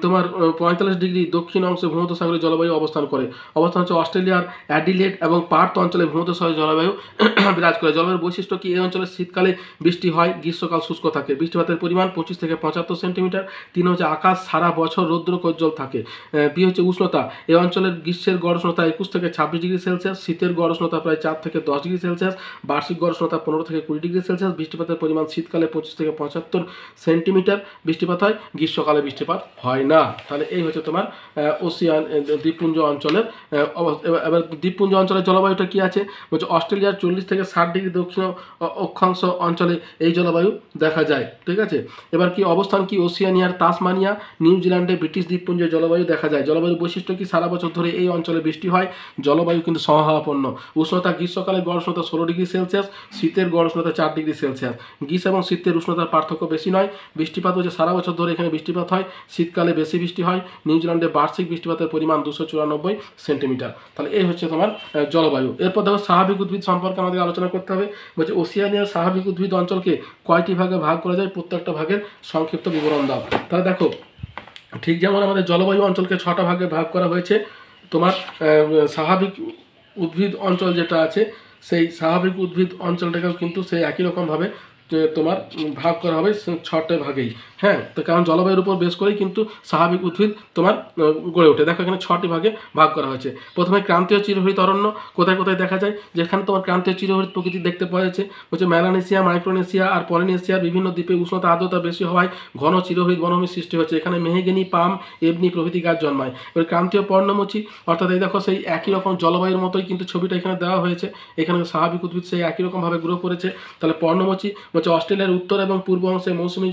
তোমার 45 ডিগ্রি দক্ষিণ অংশে ভূমধ্যসাগরের জলবায়ু অবস্থান করে। অবস্থান হচ্ছে অস্ট্রেলিয়ার অ্যাডিলেড এবং পার্থ অঞ্চলে ভূমধ্যসাগরের জলবায়ু বিরাজ করে। জলবায়ুর বৈশিষ্ট্য কি, এই অঞ্চলে শীতকালে বৃষ্টি হয়, গ্রীষ্মকাল শুষ্ক থাকে। বৃষ্টিপাতের পরিমাণ 25 থেকে 75 সেন্টিমিটার। 3 হচ্ছে আকাশ সারা বছর রৌদ্রোজ্জ্বল থাকে। বি হচ্ছে উষ্ণতা, এই অঞ্চলের গ্রীষ্মের গড় উষ্ণতা 21 থেকে 26 ডিগ্রি সেলসিয়াস, শীতের গড় উষ্ণতা প্রায় 4 থেকে 10 ডিগ্রি সেলসিয়াস, বার্ষিক গড় উষ্ণতা 15 থেকে 20 ডিগ্রি সেলসিয়াস। বৃষ্টিপাতের পরিমাণ শীতকালে 25 থেকে 75 সেন্টিমিটার বৃষ্টিপাত হয়, গ্রীষ্মকালে বৃষ্টিপাত হয় না। তাহলে এই হচ্ছে তোমার ওশিয়ান দ্বীপপুঞ্জ অঞ্চলের। এবার দ্বীপপুঞ্জ অঞ্চলের জলবায়ুটা কি আছে বলছে অস্ট্রেলিয়ার 40 থেকে 60 ডিগ্রি দক্ষিণ অক্ষাংশ অঞ্চলে এই জলবায়ু দেখা যায়। ঠিক আছে, এবার কি অবস্থান কি, ওশিয়ানিয়ার তাসমানিয়া, নিউজিল্যান্ডে ব্রিটিশ দ্বীপপুঞ্জের জলবায়ু দেখা যায়। জলবায়ু বৈশিষ্ট্য কি সারা বছর ধরে এই অঞ্চলে বৃষ্টি হয়। জলবায়ু কিন্তু সমভাবাপন্ন। উষ্ণতা গ্রীষ্মকালে গড় উষ্ণতা 16 ডিগ্রি সেলসিয়াস, শীতের গড় উষ্ণতা 4 ডিগ্রি সেলসিয়াস। গ্রীষ্ম এবং শীতের উষ্ণতার পার্থক্য বেশি নয়। বৃষ্টিপাত হচ্ছে সারা বছর ধরে এখানে বৃষ্টিপাত হয়। শীতকালে বেশি বৃষ্টি হয়। নিউজিল্যান্ডে বার্ষিক বৃষ্টিপাতের পরিমাণ 294 সেন্টিমিটার। তাহলে এই হচ্ছে তোমার জলবায়ু। এরপর দেখো স্বাভাবিক উদ্ভিদ সম্পর্কে আমাদের আলোচনা করতে হবে। বলছে ওসিয়ানিয়ার স্বাভাবিক উদ্ভিদ অঞ্চলকে কয়টি ভাগে ভাগ করা যায়, প্রত্যেকটা ভাগের সংক্ষিপ্ত বিবরণ দাও। তাহলে দেখো ঠিক যেমন আমাদের জলবায়ু অঞ্চলকে 6টা ভাগে ভাগ করা হয়েছে, তোমার স্বাভাবিক উদ্ভিদ অঞ্চল যেটা আছে সেই স্বাভাবিক উদ্ভিদ অঞ্চলটাকেও কিন্তু সেই একই রকমভাবে তোমার ভাগ করা হবে 6টে ভাগেই। হ্যাঁ, তো কারণ জলবায়ুর উপর বেশ করেই কিন্তু স্বাভাবিক উদ্ভিদ তোমার গড়ে ওঠে। দেখো এখানে 6টি ভাগে ভাগ করা হয়েছে। প্রথমে ক্রান্তীয় চিরহরিত অরণ্য কোথায় কোথায় দেখা যায়, যেখানে তোমার ক্রান্তীয় চিরহরিত প্রকৃতি দেখতে পাওয়া যাচ্ছে হচ্ছে মেলানেশিয়া, মাইক্রোনেশিয়া আর পলিনেশিয়ার বিভিন্ন দ্বীপে উষ্ণতা আর্দ্রতা বেশি হওয়ায় ঘন চিরহরিত বনভূমির সৃষ্টি হচ্ছে। এখানে মেহগিনি, পাম, এবনি প্রভৃতি গাছ জন্মায়। এবার ক্রান্তীয় পর্ণমোচী, অর্থাৎ এই দেখো সেই একই রকম জলবায়ুর মতোই কিন্তু ছবিটা এখানে দেওয়া হয়েছে। এখানে স্বাভাবিক উদ্ভিদ সেই একই রকমভাবে গ্রো করেছে। তাহলে পর্ণমোচী হচ্ছে অস্ট্রেলিয়ার উত্তর এবং পূর্ব অংশে মৌসুমী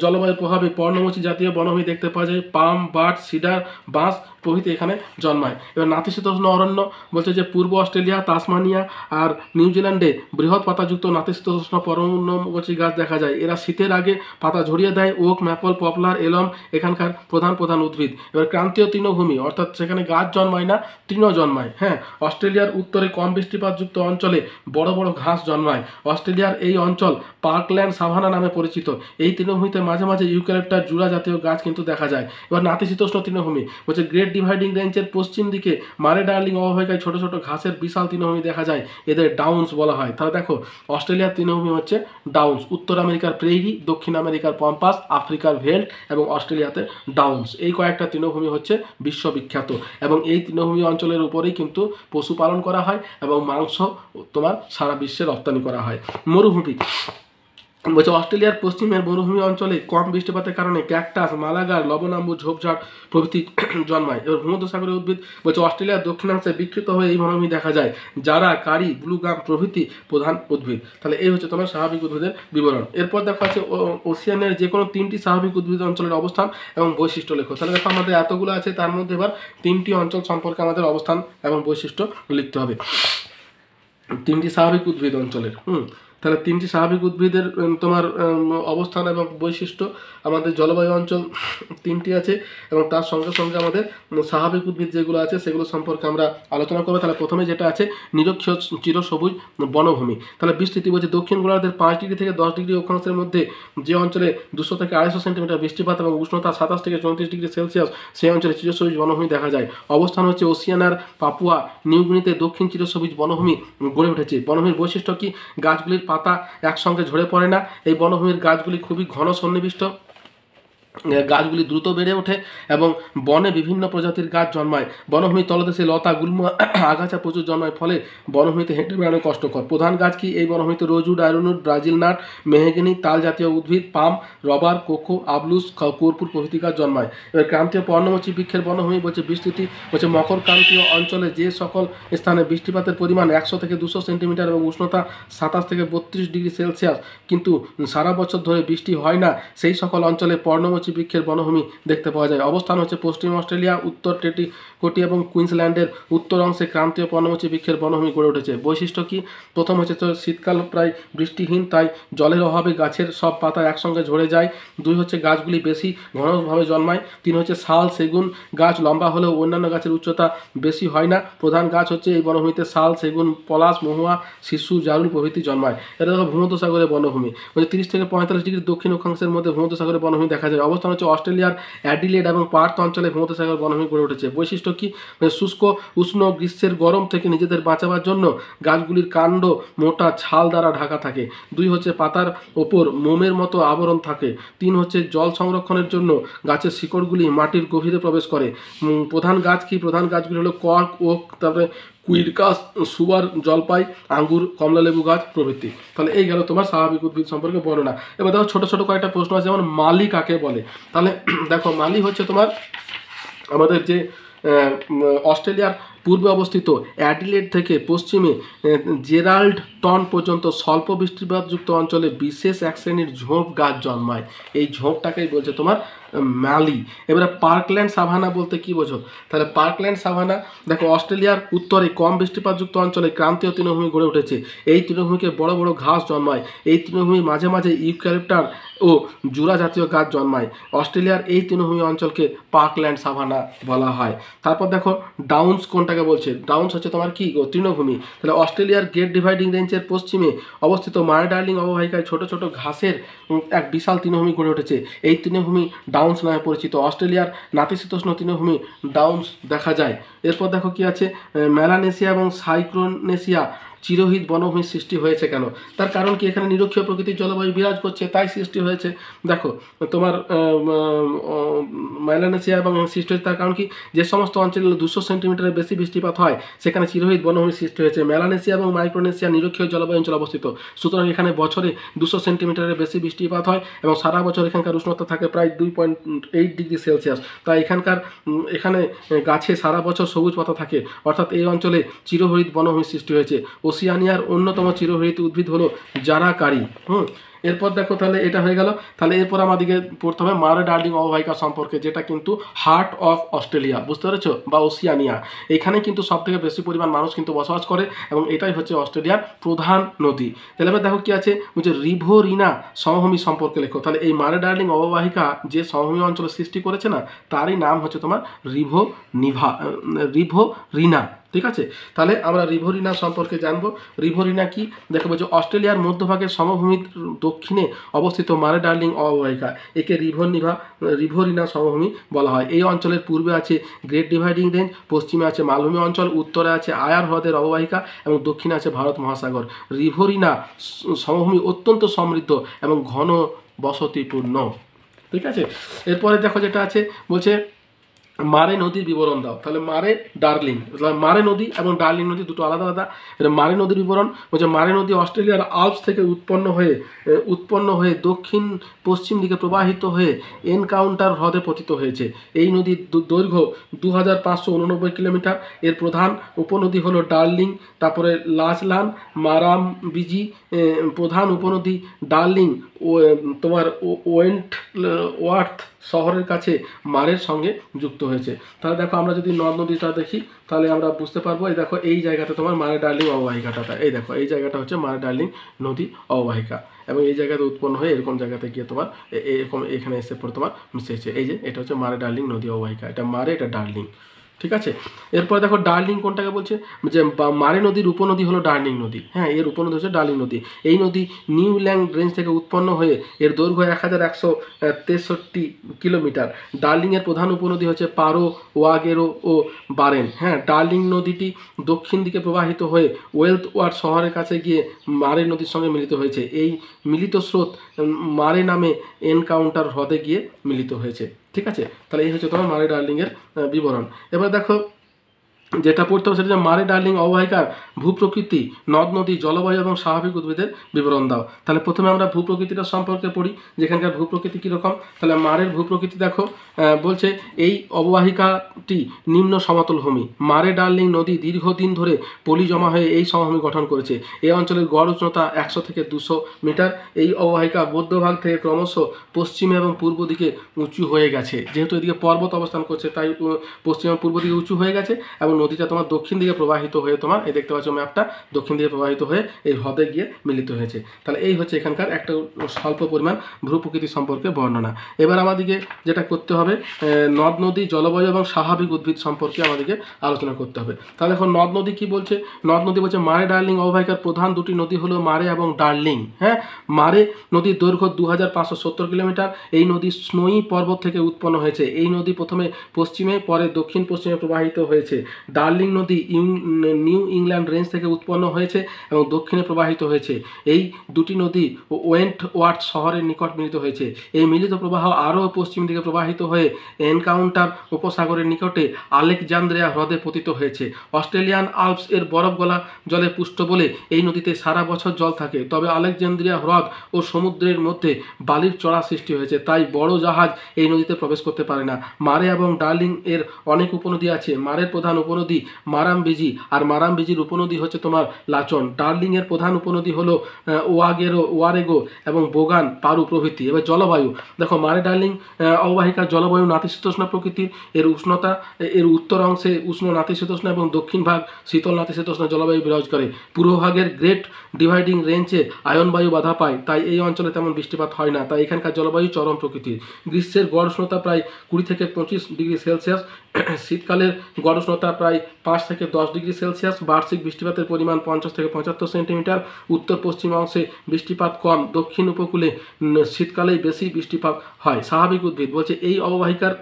জলবায়ুর প্রভাবে পর্ণমোচী জাতীয় বনভূমি দেখতে পাওয়া যায়। পাম, বার্চ, সিডার, বাঁশ প্রভৃতি এখানে জন্মায়। এবার নাতিশীতোষ্ণ অরণ্য বলছে যে পূর্ব অস্ট্রেলিয়া, তাসমানিয়া আর নিউজিল্যান্ডে বৃহৎ পাতাযুক্ত নাতিশীতোষ্ণ পর্ণমোচী গাছ দেখা যায়। এরা শীতের আগে পাতা ঝরিয়ে দেয়। ওক, ম্যাপল, পপলার, এলম এখানকার প্রধান উদ্ভিদ। এবার ক্রান্তীয় তৃণভূমি, অর্থাৎ সেখানে গাছ জন্মায় না, তৃণ জন্মায়। হ্যাঁ, অস্ট্রেলিয়ার উত্তরে কম বৃষ্টিপাতযুক্ত অঞ্চলে বড় বড় ঘাস জন্মায়। অস্ট্রেলিয়ার এই অঞ্চল পার্কল্যান্ড সাভানা নামে পরিচিত। এই তৃণভূমিতে মাঝে মাঝে ইউক্যালিপটাস, জুড়া জাতীয় গাছ কিন্তু দেখা যায়। এবার নাতিশীতোষ্ণ তৃণভূমি বলছে গ্রেট ডিভাইডিং রেঞ্জের পশ্চিম দিকে মারে ডার্লিং অববাহিকায় ছোট ছোট ঘাসের বিশাল তৃণভূমি দেখা যায়। এদের ডাউন্স বলা হয়। তাহলে দেখো অস্ট্রেলিয়ার তৃণভূমি হচ্ছে ডাউন্স, উত্তর আমেরিকার প্রেইরি, দক্ষিণ আমেরিকার পম্পাস, আফ্রিকার ভেল্ট এবং অস্ট্রেলিয়াতে ডাউন্স। এই কয়েকটা তৃণভূমি হচ্ছে বিশ্ববিখ্যাত এবং এই তৃণভূমি অঞ্চলের উপরেই কিন্তু পশুপালন করা হয় এবং মাংস তোমার সারা বিশ্বে রপ্তানি করা হয়। মরুভূমি বলছে অস্ট্রেলিয়ার পশ্চিমের মরুভূমি অঞ্চলে কম বৃষ্টিপাতের কারণে ক্যাকটাস, মালাগার, লবণাম্বু, ঝোপঝাড় প্রভৃতি জন্মায়। এবার ভূমধ্যসাগরীয় উদ্ভিদ বলছে অস্ট্রেলিয়ার দক্ষিণাংশে বিক্ষিপ্ত হয়ে এই বনভূমি দেখা যায়। যারা, কারি, ব্লু গাম প্রভৃতি প্রধান উদ্ভিদ। তাহলে এই হচ্ছে তোমার স্বাভাবিক উদ্ভিদের বিবরণ। এরপর দেখা আছে ওসিয়ানের যে কোনো 3টি স্বাভাবিক উদ্ভিদ অঞ্চলের অবস্থান এবং বৈশিষ্ট্য লেখো। তাহলে দেখো আমাদের এতগুলো আছে, তার মধ্যে এবার 3টি অঞ্চল সম্পর্কে আমাদের অবস্থান এবং বৈশিষ্ট্য লিখতে হবে। 3টি স্বাভাবিক উদ্ভিদ অঞ্চলের তাহলে 3টি স্বাভাবিক উদ্ভিদের তোমার অবস্থান এবং বৈশিষ্ট্য আমাদের জলবায়ু অঞ্চল 3টি আছে এবং তার সঙ্গে সঙ্গে আমাদের স্বাভাবিক উদ্ভিদ যেগুলো আছে সেগুলো সম্পর্কে আমরা আলোচনা করবো। তাহলে প্রথমে যেটা আছে নিরক্ষীয় চিরসবুজ বনভূমি। তাহলে বিস্তৃতি বলছে দক্ষিণ গোলার্ধের 5 ডিগ্রি থেকে 10 ডিগ্রি অক্ষাংশের মধ্যে যে অঞ্চলে 200 থেকে 250 সেন্টিমিটার বৃষ্টিপাত এবং উষ্ণতা 27 থেকে 34 ডিগ্রি সেলসিয়াস, সেই অঞ্চলে চিরসবুজ বনভূমি দেখা যায়। অবস্থান হচ্ছে ওসিয়ানার পাপুয়া নিউগিনিতে দক্ষিণ চিরসবুজ বনভূমি গড়ে উঠেছে। বনভূমির বৈশিষ্ট্য কি, গাছগুলির পাতা একসঙ্গে ঝরে পড়ে না। এই বনভূমির গাছগুলি খুবই ঘন সন্নিবিষ্ট, গাছগুলি দ্রুত বেড়ে ওঠে এবং বনে বিভিন্ন প্রজাতির গাছ জন্মায়। বনভূমির তলদেশে লতা, গুল্ম, আগাছা প্রচুর জন্মায়, ফলে বনভূমিতে হেঁটে বেড়ানো কষ্টকর। প্রধান গাছ কি এই বনভূমিতে? রোজউড, আয়রনউড, ব্রাজিল নাট, মেহগিনি, তাল জাতীয় উদ্ভিদ, পাম, রবার, কোকো, আবলুস, কর্পূর প্রভৃতি গাছ জন্মায়। এবার ক্রান্তীয় পর্ণমোচী বৃক্ষের বনভূমি বলছে বিস্তৃতি বলছে মকর ক্রান্তীয় অঞ্চলে যে সকল স্থানে বৃষ্টিপাতের পরিমাণ 100 থেকে 200 সেন্টিমিটার এবং উষ্ণতা 27 থেকে 32 ডিগ্রি সেলসিয়াস কিন্তু সারা বছর ধরে বৃষ্টি হয় না, সেই সকল অঞ্চলে পর্ণমোচী বৃক্ষের বনভূমি দেখতে পাওয়া যায়। অবস্থান হচ্ছে পশ্চিম অস্ট্রেলিয়া, উত্তর টেটিকোটি এবং কুইন্সল্যান্ডের উত্তর অংশে ক্রান্তীয় পর্ণমোচী বৃক্ষের বনভূমি গড়ে উঠেছে। বৈশিষ্ট্য কি? প্রথম হচ্ছে তো শীতকাল প্রায় বৃষ্টিহীন, তাই জলের অভাবে গাছের সব পাতা একসঙ্গে ঝরে যায়। 2 হচ্ছে গাছগুলি বেশি ঘনভাবে জন্মায়। 3 হচ্ছে শাল, সেগুন গাছ লম্বা হলেও অন্যান্য গাছের উচ্চতা বেশি হয় না। প্রধান গাছ হচ্ছে এই বনভূমিতে শাল, সেগুন, পলাশ, মহুয়া, শিশু, জারুল প্রভৃতি জন্মায়। এটা দেখো ভূমধ্যসাগরের বনভূমি বলছে 30 থেকে 45 ডিগ্রি দক্ষিণ অক্ষাংশের মধ্যে ভূমধ্যসাগরের বনভূমি দেখা যায়। অবস্থান হচ্ছে অস্ট্রেলিয়ার অ্যাডিলেড এবং পার্থ অঞ্চলে ভূমধ্যসাগর বনভূমি গড়ে উঠেছে। বৈশিষ্ট্য কি? শুষ্ক উষ্ণ গ্রীষ্মের গরম থেকে নিজেদের বাঁচাবার জন্য গাছগুলির কাণ্ড মোটা ছাল দ্বারা ঢাকা থাকে। 2 হচ্ছে পাতার ওপর মোমের মতো আবরণ থাকে। 3 হচ্ছে জল সংরক্ষণের জন্য গাছের শিকড়গুলি মাটির গভীরে প্রবেশ করে। প্রধান গাছ কি? প্রধান গাছগুলি হলো কর্ক, ওক, তারপরে কুইরকাস, সুবার, জলপাই, আঙ্গুর, কমলালেবু গাছ প্রভৃতি। তাহলে এই গেল তোমার স্বাভাবিক উদ্ভিদ সম্পর্কে বর্ণনা। এবার দেখো ছোট ছোট কয়েকটা প্রশ্ন আছে, যেমন মালি কাকে বলে। তাহলে দেখো মালি হচ্ছে তোমার আমাদের যে অস্ট্রেলিয়ার পূর্বে অবস্থিত অ্যাডিলেড থেকে পশ্চিমে জেরাল্ড টন পর্যন্ত স্বল্প বৃষ্টিপাতযুক্ত অঞ্চলে বিশেষ এক শ্রেণীর ঝোপ গাছ জন্মায়। এই ঝোপটাকেই বলছে তোমার ম্যালি। এবারে পার্কল্যান্ড সাভানা বলতে কি বোঝো? তাহলে পার্কল্যান্ড সাভানা দেখো, অস্ট্রেলিয়ার উত্তরে কম বৃষ্টিপাতযুক্ত অঞ্চলে ক্রান্তীয় তৃণভূমি গড়ে উঠেছে। এই তৃণভূমিকে বড় বড় ঘাস জন্মায়। এই তৃণভূমির মাঝে মাঝে ইউক্যালিপটাস ও জুরা জাতীয় গাছ জন্মায়। অস্ট্রেলিয়ার এই তৃণভূমি অঞ্চলকে পার্কল্যান্ড সাভানা বলা হয়। তারপর দেখো ডাউন্স কোনটাকে বলছে? ডাউন্স হচ্ছে তোমার কি গো? তৃণভূমি। তাহলে অস্ট্রেলিয়ার গ্রেট ডিভাইডিং রেঞ্জের পশ্চিমে অবস্থিত মারে ডার্লিং অববাহিকায় ছোট ছোট ঘাসের এক বিশাল তৃণভূমি গড়ে উঠেছে। এই তৃণভূমি ডাউন্স নামে পরিচিত। অস্ট্রেলিয়ার নাতিশীতোষ্ণ তৃণভূমি ডাউন্স দেখা যায়। এরপর দেখো কি আছে, মেলানেশিয়া এবং সাইক্রোনেশিয়া চিরহরিত বনভূমির সৃষ্টি হয়েছে কেন? তার কারণ কি? এখানে নিরক্ষীয় প্রকৃতির জলবায়ু বিরাজ করছে, তাই সৃষ্টি হয়েছে। দেখো তোমার মেলানেশিয়া এবং সৃষ্টি হয়েছে তার কারণ কি? যে সমস্ত অঞ্চলে 200 সেন্টিমিটারের বেশি বৃষ্টিপাত হয় সেখানে চিরহরিত বনভূমির সৃষ্টি হয়েছে। মেলানেশিয়া এবং মাইক্রোনেশিয়া নিরক্ষীয় জলবায়ু অঞ্চলে অবস্থিত, সুতরাং এখানে বছরে 200 সেন্টিমিটারের বেশি বৃষ্টিপাত হয় এবং সারা বছর এখানকার উষ্ণতা থাকে প্রায় 2.8 ডিগ্রি সেলসিয়াস। তাই এখানে গাছে সারা বছর সবুজ পাতা থাকে, অর্থাৎ এই অঞ্চলে চিরহরিত বনভূমির সৃষ্টি হয়েছে। ওসিয়ানিয়ার অন্যতম চিরহরিত উদ্ভিদ হলো জারাকারি। এরপর দেখো, তাহলে এটা হয়ে গেল। তাহলে এরপর আমাদেরকে পড়তে হবে মারে ডার্লিং অববাহিকা সম্পর্কে, যেটা কিন্তু হার্ট অফ অস্ট্রেলিয়া, বুঝতে পেরেছো, বা ওসিয়ানিয়া। এখানে কিন্তু সব থেকে বেশি পরিমাণ মানুষ কিন্তু বসবাস করে এবং এটাই হচ্ছে অস্ট্রেলিয়ার প্রধান নদী। তাহলে এবার দেখো কি আছে, বলছে রিভোরিনা সমভূমি সম্পর্কে লেখো। তাহলে এই মারে ডার্লিং অববাহিকা যে সমভূমি অঞ্চল সৃষ্টি করেছে না, তারই নাম হচ্ছে তোমার রিভোরিনা। ঠিক আছে, তাহলে আমরা রিভোরিনা সম্পর্কে জানবো। রিভোরিনা কি দেখো, বলছে অস্ট্রেলিয়ার মধ্যভাগের সমভূমির দক্ষিণে অবস্থিত মারে ডার্লিং অববাহিকা, একে রিভোরিনা সমভূমি বলা হয়। এই অঞ্চলের পূর্বে আছে গ্রেট ডিভাইডিং রেঞ্জ, পশ্চিমে আছে মালভূমি অঞ্চল, উত্তরে আছে আয়ার হ্রদের অববাহিকা এবং দক্ষিণে আছে ভারত মহাসাগর। রিভোরিনা সমভূমি অত্যন্ত সমৃদ্ধ এবং ঘন বসতিপূর্ণ। ঠিক আছে, এরপরে দেখো যেটা আছে, বলছে মারে নদীর বিবরণ দাও। তাহলে মারে ডার্লিং, মারে নদী এবং ডার্লিং নদী দুটো আলাদা আলাদা। এটা মারে নদীর বিবরণ বলছে, মারে নদী অস্ট্রেলিয়ার আল্পস থেকে উৎপন্ন হয়ে দক্ষিণ পশ্চিম দিকে প্রবাহিত হয়ে এনকাউন্টার হ্রদে পতিত হয়েছে। এই নদীর দৈর্ঘ্য 2589 কিলোমিটার। এর প্রধান উপনদী হলো ডার্লিং, তারপরে লাচলান, মারামবিজি। প্রধান উপনদী ডার্লিং তোমার ওয়েন্টওয়ার্থ শহরের কাছে মারের সঙ্গে যুক্ত হয়েছে। তাহলে দেখো আমরা যদি নদ নদীটা দেখি তাহলে আমরা বুঝতে পারবো। এই দেখো এই জায়গাটা তোমার মারে ডার্লিং অববাহিকাটা, এই দেখো এই জায়গাটা হচ্ছে মারে ডার্লিং নদী অববাহিকা এবং এই জায়গাতে উৎপন্ন হয়ে এরকম জায়গাতে গিয়ে তোমার এরকম এখানে এসে পরে তোমার মিশেছে। এই যে এটা হচ্ছে মারে ডার্লিং নদী অববাহিকা, এটা মারে, এটা ডার্লিং। ঠিক আছে, এরপরে দেখো ডার্লিং কোনটাকে বলছে, যে মারে নদীর উপনদী হলো ডার্লিং নদী। হ্যাঁ, এর উপনদী হচ্ছে ডার্লিং নদী। এই নদী নিউ ইংল্যান্ড রেঞ্জ থেকে উৎপন্ন হয়ে এর দৈর্ঘ্য 1163 কিলোমিটার। ডার্লিংয়ের প্রধান উপনদী হচ্ছে পারো, ওয়াগেরো ও বারেন। হ্যাঁ, ডার্লিং নদীটি দক্ষিণ দিকে প্রবাহিত হয়ে ওয়েলথওয়ার্থ শহরের কাছে গিয়ে মারে নদীর সঙ্গে মিলিত হয়েছে। এই মিলিত স্রোত মারে নামে এনকাউন্টার হ্রদে গিয়ে মিলিত হয়েছে। ঠিক আছে, তাহলে এই হচ্ছে তোমার মারে ডার্লিংয়ের বিবরণ। এবার দেখো যেটা পড়তে হবে সেটা হচ্ছে মারে ডার্লিং অববাহিকার ভূপ্রকৃতি, নদ নদী, জলবায়ু এবং স্বাভাবিক উদ্ভিদের বিবরণ দাও। তাহলে প্রথমে আমরা ভূপ্রকৃতিটা সম্পর্কে পড়ি, যেখানকার ভূপ্রকৃতি কীরকম। তাহলে মারের ভূপ্রকৃতি দেখো, বলছে এই অববাহিকাটি নিম্ন সমতল ভূমি। মারে ডার্লিং নদী দীর্ঘদিন ধরে পলি জমা হয়ে এই সমভূমি গঠন করেছে। এই অঞ্চলের গড় উচ্চতা 100 থেকে 200 মিটার। এই অববাহিকা মধ্যভাগ থেকে ক্রমশ পশ্চিমে এবং পূর্ব দিকে উঁচু হয়ে গেছে। যেহেতু এদিকে পর্বত অবস্থান করছে তাই পশ্চিম এবং পূর্ব দিকে উঁচু হয়ে গেছে এবং নদীটা তোমার দক্ষিণ দিকে প্রবাহিত হয়ে তোমার এই দেখতে পাচ্ছ ম্যাপটা, দক্ষিণ দিকে প্রবাহিত হয়ে এই হ্রদে গিয়ে মিলিত হয়েছে। তাহলে এই হচ্ছে এখানকার একটা স্বল্প পরিমাণ ভূপ্রকৃতি সম্পর্কে বর্ণনা। এবার আমাদেরকে যেটা করতে হবে, নদ নদী, জলবায়ু এবং স্বাভাবিক উদ্ভিদ সম্পর্কে আমাদেরকে আলোচনা করতে হবে। তাহলে এখন নদ নদী কী বলছে, নদ নদী বলছে মারে ডার্লিং অববাহিকার প্রধান দুটি নদী হলো মারে এবং ডার্লিং। হ্যাঁ, মারে নদীর দৈর্ঘ্য 2570 কিলোমিটার। এই নদী স্নোই পর্বত থেকে উৎপন্ন হয়েছে। এই নদী প্রথমে পশ্চিমে পরে দক্ষিণ পশ্চিমে প্রবাহিত হয়েছে। ডার্লিং নদী নিউ ইংল্যান্ড রেঞ্জ থেকে উৎপন্ন হয়েছে এবং দক্ষিণে প্রবাহিত হয়েছে। এই দুটি নদী ওয়েন্টওয়ার্থ শহরের নিকট মিলিত হয়েছে। এই মিলিত প্রবাহ আরও পশ্চিম দিকে প্রবাহিত হয়ে এনকাউন্টার উপসাগরের নিকটে আলেকজান্দ্রিয়া হ্রদে পতিত হয়েছে। অস্ট্রেলিয়ান আল্পস এর বরফ গলা জলে পুষ্ট বলে এই নদীতে সারা বছর জল থাকে। তবে আলেকজান্দ্রিয়া হ্রদ ও সমুদ্রের মধ্যে বালির চড়া সৃষ্টি হয়েছে, তাই বড় জাহাজ এই নদীতে প্রবেশ করতে পারে না। মারে এবং ডার্লিং এর অনেক উপনদী আছে। মারের প্রধান উপনদী মারামবিজি, আর মারামবিজির উপনদী হচ্ছে তোমার লাচন। ডার্লিংয়ের প্রধান উপনদী হলো ওয়ারেগো এবং বোগান পারু প্রভৃতি। এবার জলবায়ু দেখো, মারে ডার্লিং অববাহিকার জলবায়ু নাতিশীতোষ্ণ প্রকৃতির। এর উষ্ণতা, এর উত্তর অংশে উষ্ণ নাতিশীতোষ্ণ এবং দক্ষিণ ভাগ শীতল নাতিশীতোষ্ণ জলবায়ু বিরাজ করে। পূর্বভাগের গ্রেট ডিভাইডিং রেঞ্জে আয়নবায়ু বাধা পায়, তাই এই অঞ্চলে তেমন বৃষ্টিপাত হয় না, তাই এখানকার জলবায়ু চরম প্রকৃতির। গ্রীষ্মের গড় উষ্ণতা প্রায় 20 থেকে 25 ডিগ্রি সেলসিয়াস, শীতকালের গড় উষ্ণতা প্রায় 5 থেকে 10 ডিগ্রি সেলসিয়াস। বার্ষিক বৃষ্টিপাতের পরিমাণ 50 থেকে 75 সেন্টিমিটার। উত্তর পশ্চিম অংশে বৃষ্টিপাত কম, দক্ষিণ উপকূলে শীতকালেই বেশি বৃষ্টিপাত হয়। স্বাভাবিক উদ্ভিদ বলছে এই অববাহিকার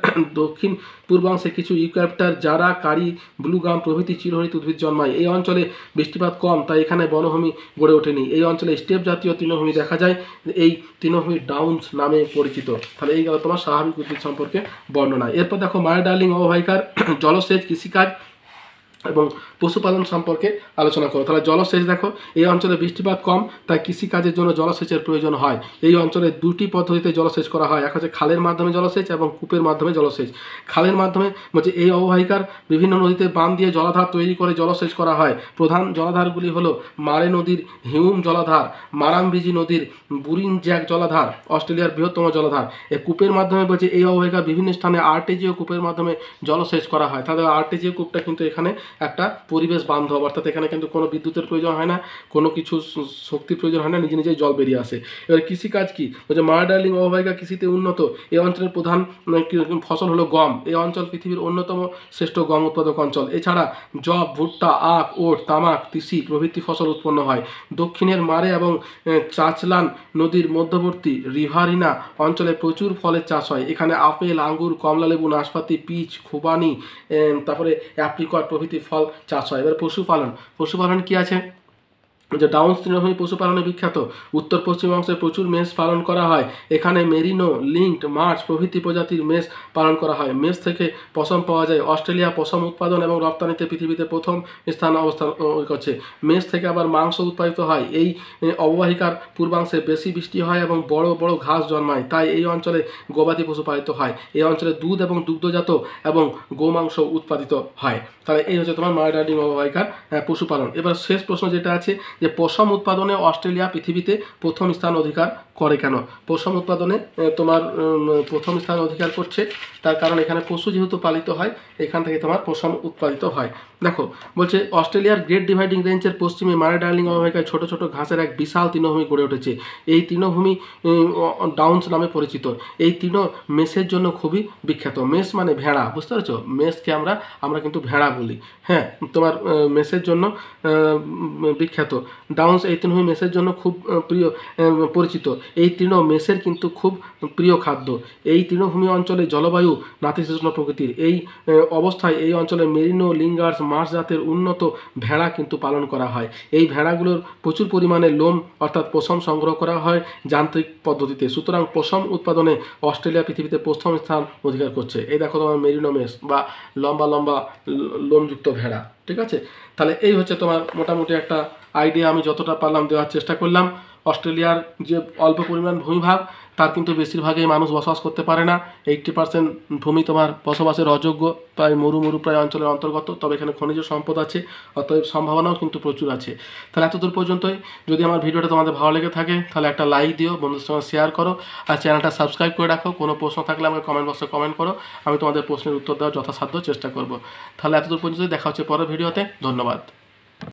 দক্ষিণ পূর্বাংশে কিছু ইউক্যালিপটাস, জারা, কারি, ব্লুগাম প্রভৃতি চিরহরিত উদ্ভিদ জন্মায়। এই অঞ্চলে বৃষ্টিপাত কম, তাই এখানে বনভূমি গড়ে ওঠেনি। এই অঞ্চলে স্টেপ জাতীয় তৃণভূমি দেখা যায়, এই তৃণভূমি ডাউন্স নামে পরিচিত। তাহলে এই গেল তোমার স্বাভাবিক উদ্ভিদ সম্পর্কে বর্ণনা। এরপর দেখো মারে ডার্লিং অববাহিকার জলসেচ, কৃষিকাজ এবং পশুপালন সম্পর্কে আলোচনা করো। তাহলে জলসেচ দেখো, এই অঞ্চলে বৃষ্টিপাত কম, তাই কৃষিকাজের জন্য জলসেচের প্রয়োজন হয়। এই অঞ্চলে দুটি পদ্ধতিতে জলসেচ করা হয়, এক হচ্ছে খালের মাধ্যমে জলসেচ এবং কূপের মাধ্যমে জলসেচ। খালের মাধ্যমে বলছে এই অববাহিকার বিভিন্ন নদীতে বাঁধ দিয়ে জলাধার তৈরি করে জলসেচ করা হয়। প্রধান জলাধারগুলি হলো মারে নদীর হিউম জলাধার, মারামবিজি নদীর বুরিন জ্যাক জলাধার, অস্ট্রেলিয়ার বৃহত্তম জলাধার। এই কূপের মাধ্যমে বলছে এই অববাহিকার বিভিন্ন স্থানে আর্টেজিও কূপের মাধ্যমে জলসেচ করা হয়। তাহলে আর্টেজিও কূপটা কিন্তু এখানে একটা পরিবেশ বান্ধব, অর্থাৎ এখানে কিন্তু কোনো বিদ্যুতের প্রয়োজন হয় না, কোনো কিছু শক্তির প্রয়োজন হয় না, নিজে নিজেই জল বেরিয়ে আসে। এবার কৃষিকাজ কি বলছে, মারে ডার্লিং অববাহিকা কৃষিতে উন্নত। এই অঞ্চলের প্রধান ফসল হলো গম। এই অঞ্চল পৃথিবীর অন্যতম শ্রেষ্ঠ গম উৎপাদক অঞ্চল। এছাড়া জব, ভুট্টা, আখ, ওট, তামাক, তিসি প্রভৃতি ফসল উৎপন্ন হয়। দক্ষিণের মারে এবং চাচলান নদীর মধ্যবর্তী রিভারিনা অঞ্চলে প্রচুর ফলের চাষ হয়। এখানে আপেল, আঙ্গুর, কমলালেবু, নাশপাতি, পিচ, খুবানি, তারপরে অ্যাপ্রিকট প্রভৃতি ফল চাষ হয়। এবার পশুপালন কি আছে, যে ডাউন্স তৃণভূমি পশুপালনে বিখ্যাত। উত্তর পশ্চিম অংশে প্রচুর মেষ পালন করা হয়। এখানে মেরিনো, লিঙ্কড, মার্চ প্রভৃতি প্রজাতির মেষ পালন করা হয়। মেষ থেকে পশম পাওয়া যায়। অস্ট্রেলিয়া পশম উৎপাদন এবং রপ্তানিতে পৃথিবীতে প্রথম স্থান অবস্থান করছে। মেষ থেকে আবার মাংস উৎপাদিত হয়। এই অববাহিকার পূর্বাংশে বেশি বৃষ্টি হয় এবং বড় বড় ঘাস জন্মায়, তাই এই অঞ্চলে গবাদি পশু পালিত হয়। এই অঞ্চলে দুধ এবং দুগ্ধজাত এবং গোমাংস উৎপাদিত হয়। তাহলে এই হচ্ছে তোমার মারে ডার্লিং অববাহিকার পশুপালন। এবার শেষ প্রশ্ন যেটা আছে, যে পশম উৎপাদনে অস্ট্রেলিয়া পৃথিবীতে প্রথম স্থান অধিকার করে কেন? পশম উৎপাদনে তোমার প্রথম স্থান অধিকার করছে, তার কারণ এখানে পশু যেহেতু পালিত হয়, এখান থেকে তোমার পশম উৎপাদিত হয়। দেখো বলছে অস্ট্রেলিয়ার গ্রেট ডিভাইডিং রেঞ্জের পশ্চিমে মারে ডার্লিং অববাহিকায় ছোট ছোট ঘাসের এক বিশাল তৃণভূমি গড়ে উঠেছে। এই তৃণভূমি ডাউন্স নামে পরিচিত। এই তৃণ মেষের জন্য খুবই বিখ্যাত। মেষ মানে ভেড়া, বুঝতে পারছো? মেষকে আমরা কিন্তু ভেড়া বলি। হ্যাঁ, তোমার মেষের জন্য বিখ্যাত। ডাউন্স এই তৃণভূমি মেষের জন্য খুব পরিচিত। এই তৃণ মেষের কিন্তু খুব প্রিয় খাদ্য। এই তৃণভূমি অঞ্চলে জলবায়ু নাতিশীতোষ্ণ প্রকৃতির। এই অবস্থায় এই অঞ্চলে মেরিনো, লিঙ্গার্স, মার্চ জাতের উন্নত ভেড়া কিন্তু পালন করা হয়। এই ভেড়াগুলোর প্রচুর পরিমাণে লোম অর্থাৎ পশম সংগ্রহ করা হয় যান্ত্রিক পদ্ধতিতে। সুতরাং পশম উৎপাদনে অস্ট্রেলিয়া পৃথিবীতে প্রথম স্থান অধিকার করছে। এই দেখো তোমার মেরিনো মেষ বা লম্বা লম্বা লোমযুক্ত ভেড়া। ঠিক আছে, তাহলে এই হচ্ছে তোমার মোটামুটি একটা আইডিয়া, আমি যতটা পারলাম দেওয়ার চেষ্টা করলাম। অস্ট্রেলিয়ার যে অল্প পরিমাণ ভূমিভাগ, তার কিন্তু বেশিরভাগই মানুষ বসবাস করতে পারে না। 80% ভূমি তোমার বসবাসের অযোগ্য, প্রায় প্রায় অঞ্চলের অন্তর্গত। তবে এখানে খনিজ সম্পদ আছে, অতএব সম্ভাবনাও কিন্তু প্রচুর আছে। তাহলে এতদূর পর্যন্তই। যদি আমার ভিডিওটা তোমাদের ভালো লেগে থাকে তাহলে একটা লাইক দিও, বন্ধুদের সঙ্গে শেয়ার করো, আর চ্যানেলটা সাবস্ক্রাইব করে রাখো। কোনো প্রশ্ন থাকলে আমাকে কমেন্ট বক্সে কমেন্ট করো, আমি তোমাদের প্রশ্নের উত্তর দেওয়ার যথাসাধ্য চেষ্টা করব। তাহলে এতদূর পর্যন্ত, দেখা হচ্ছে পরের ভিডিওতে। ধন্যবাদ।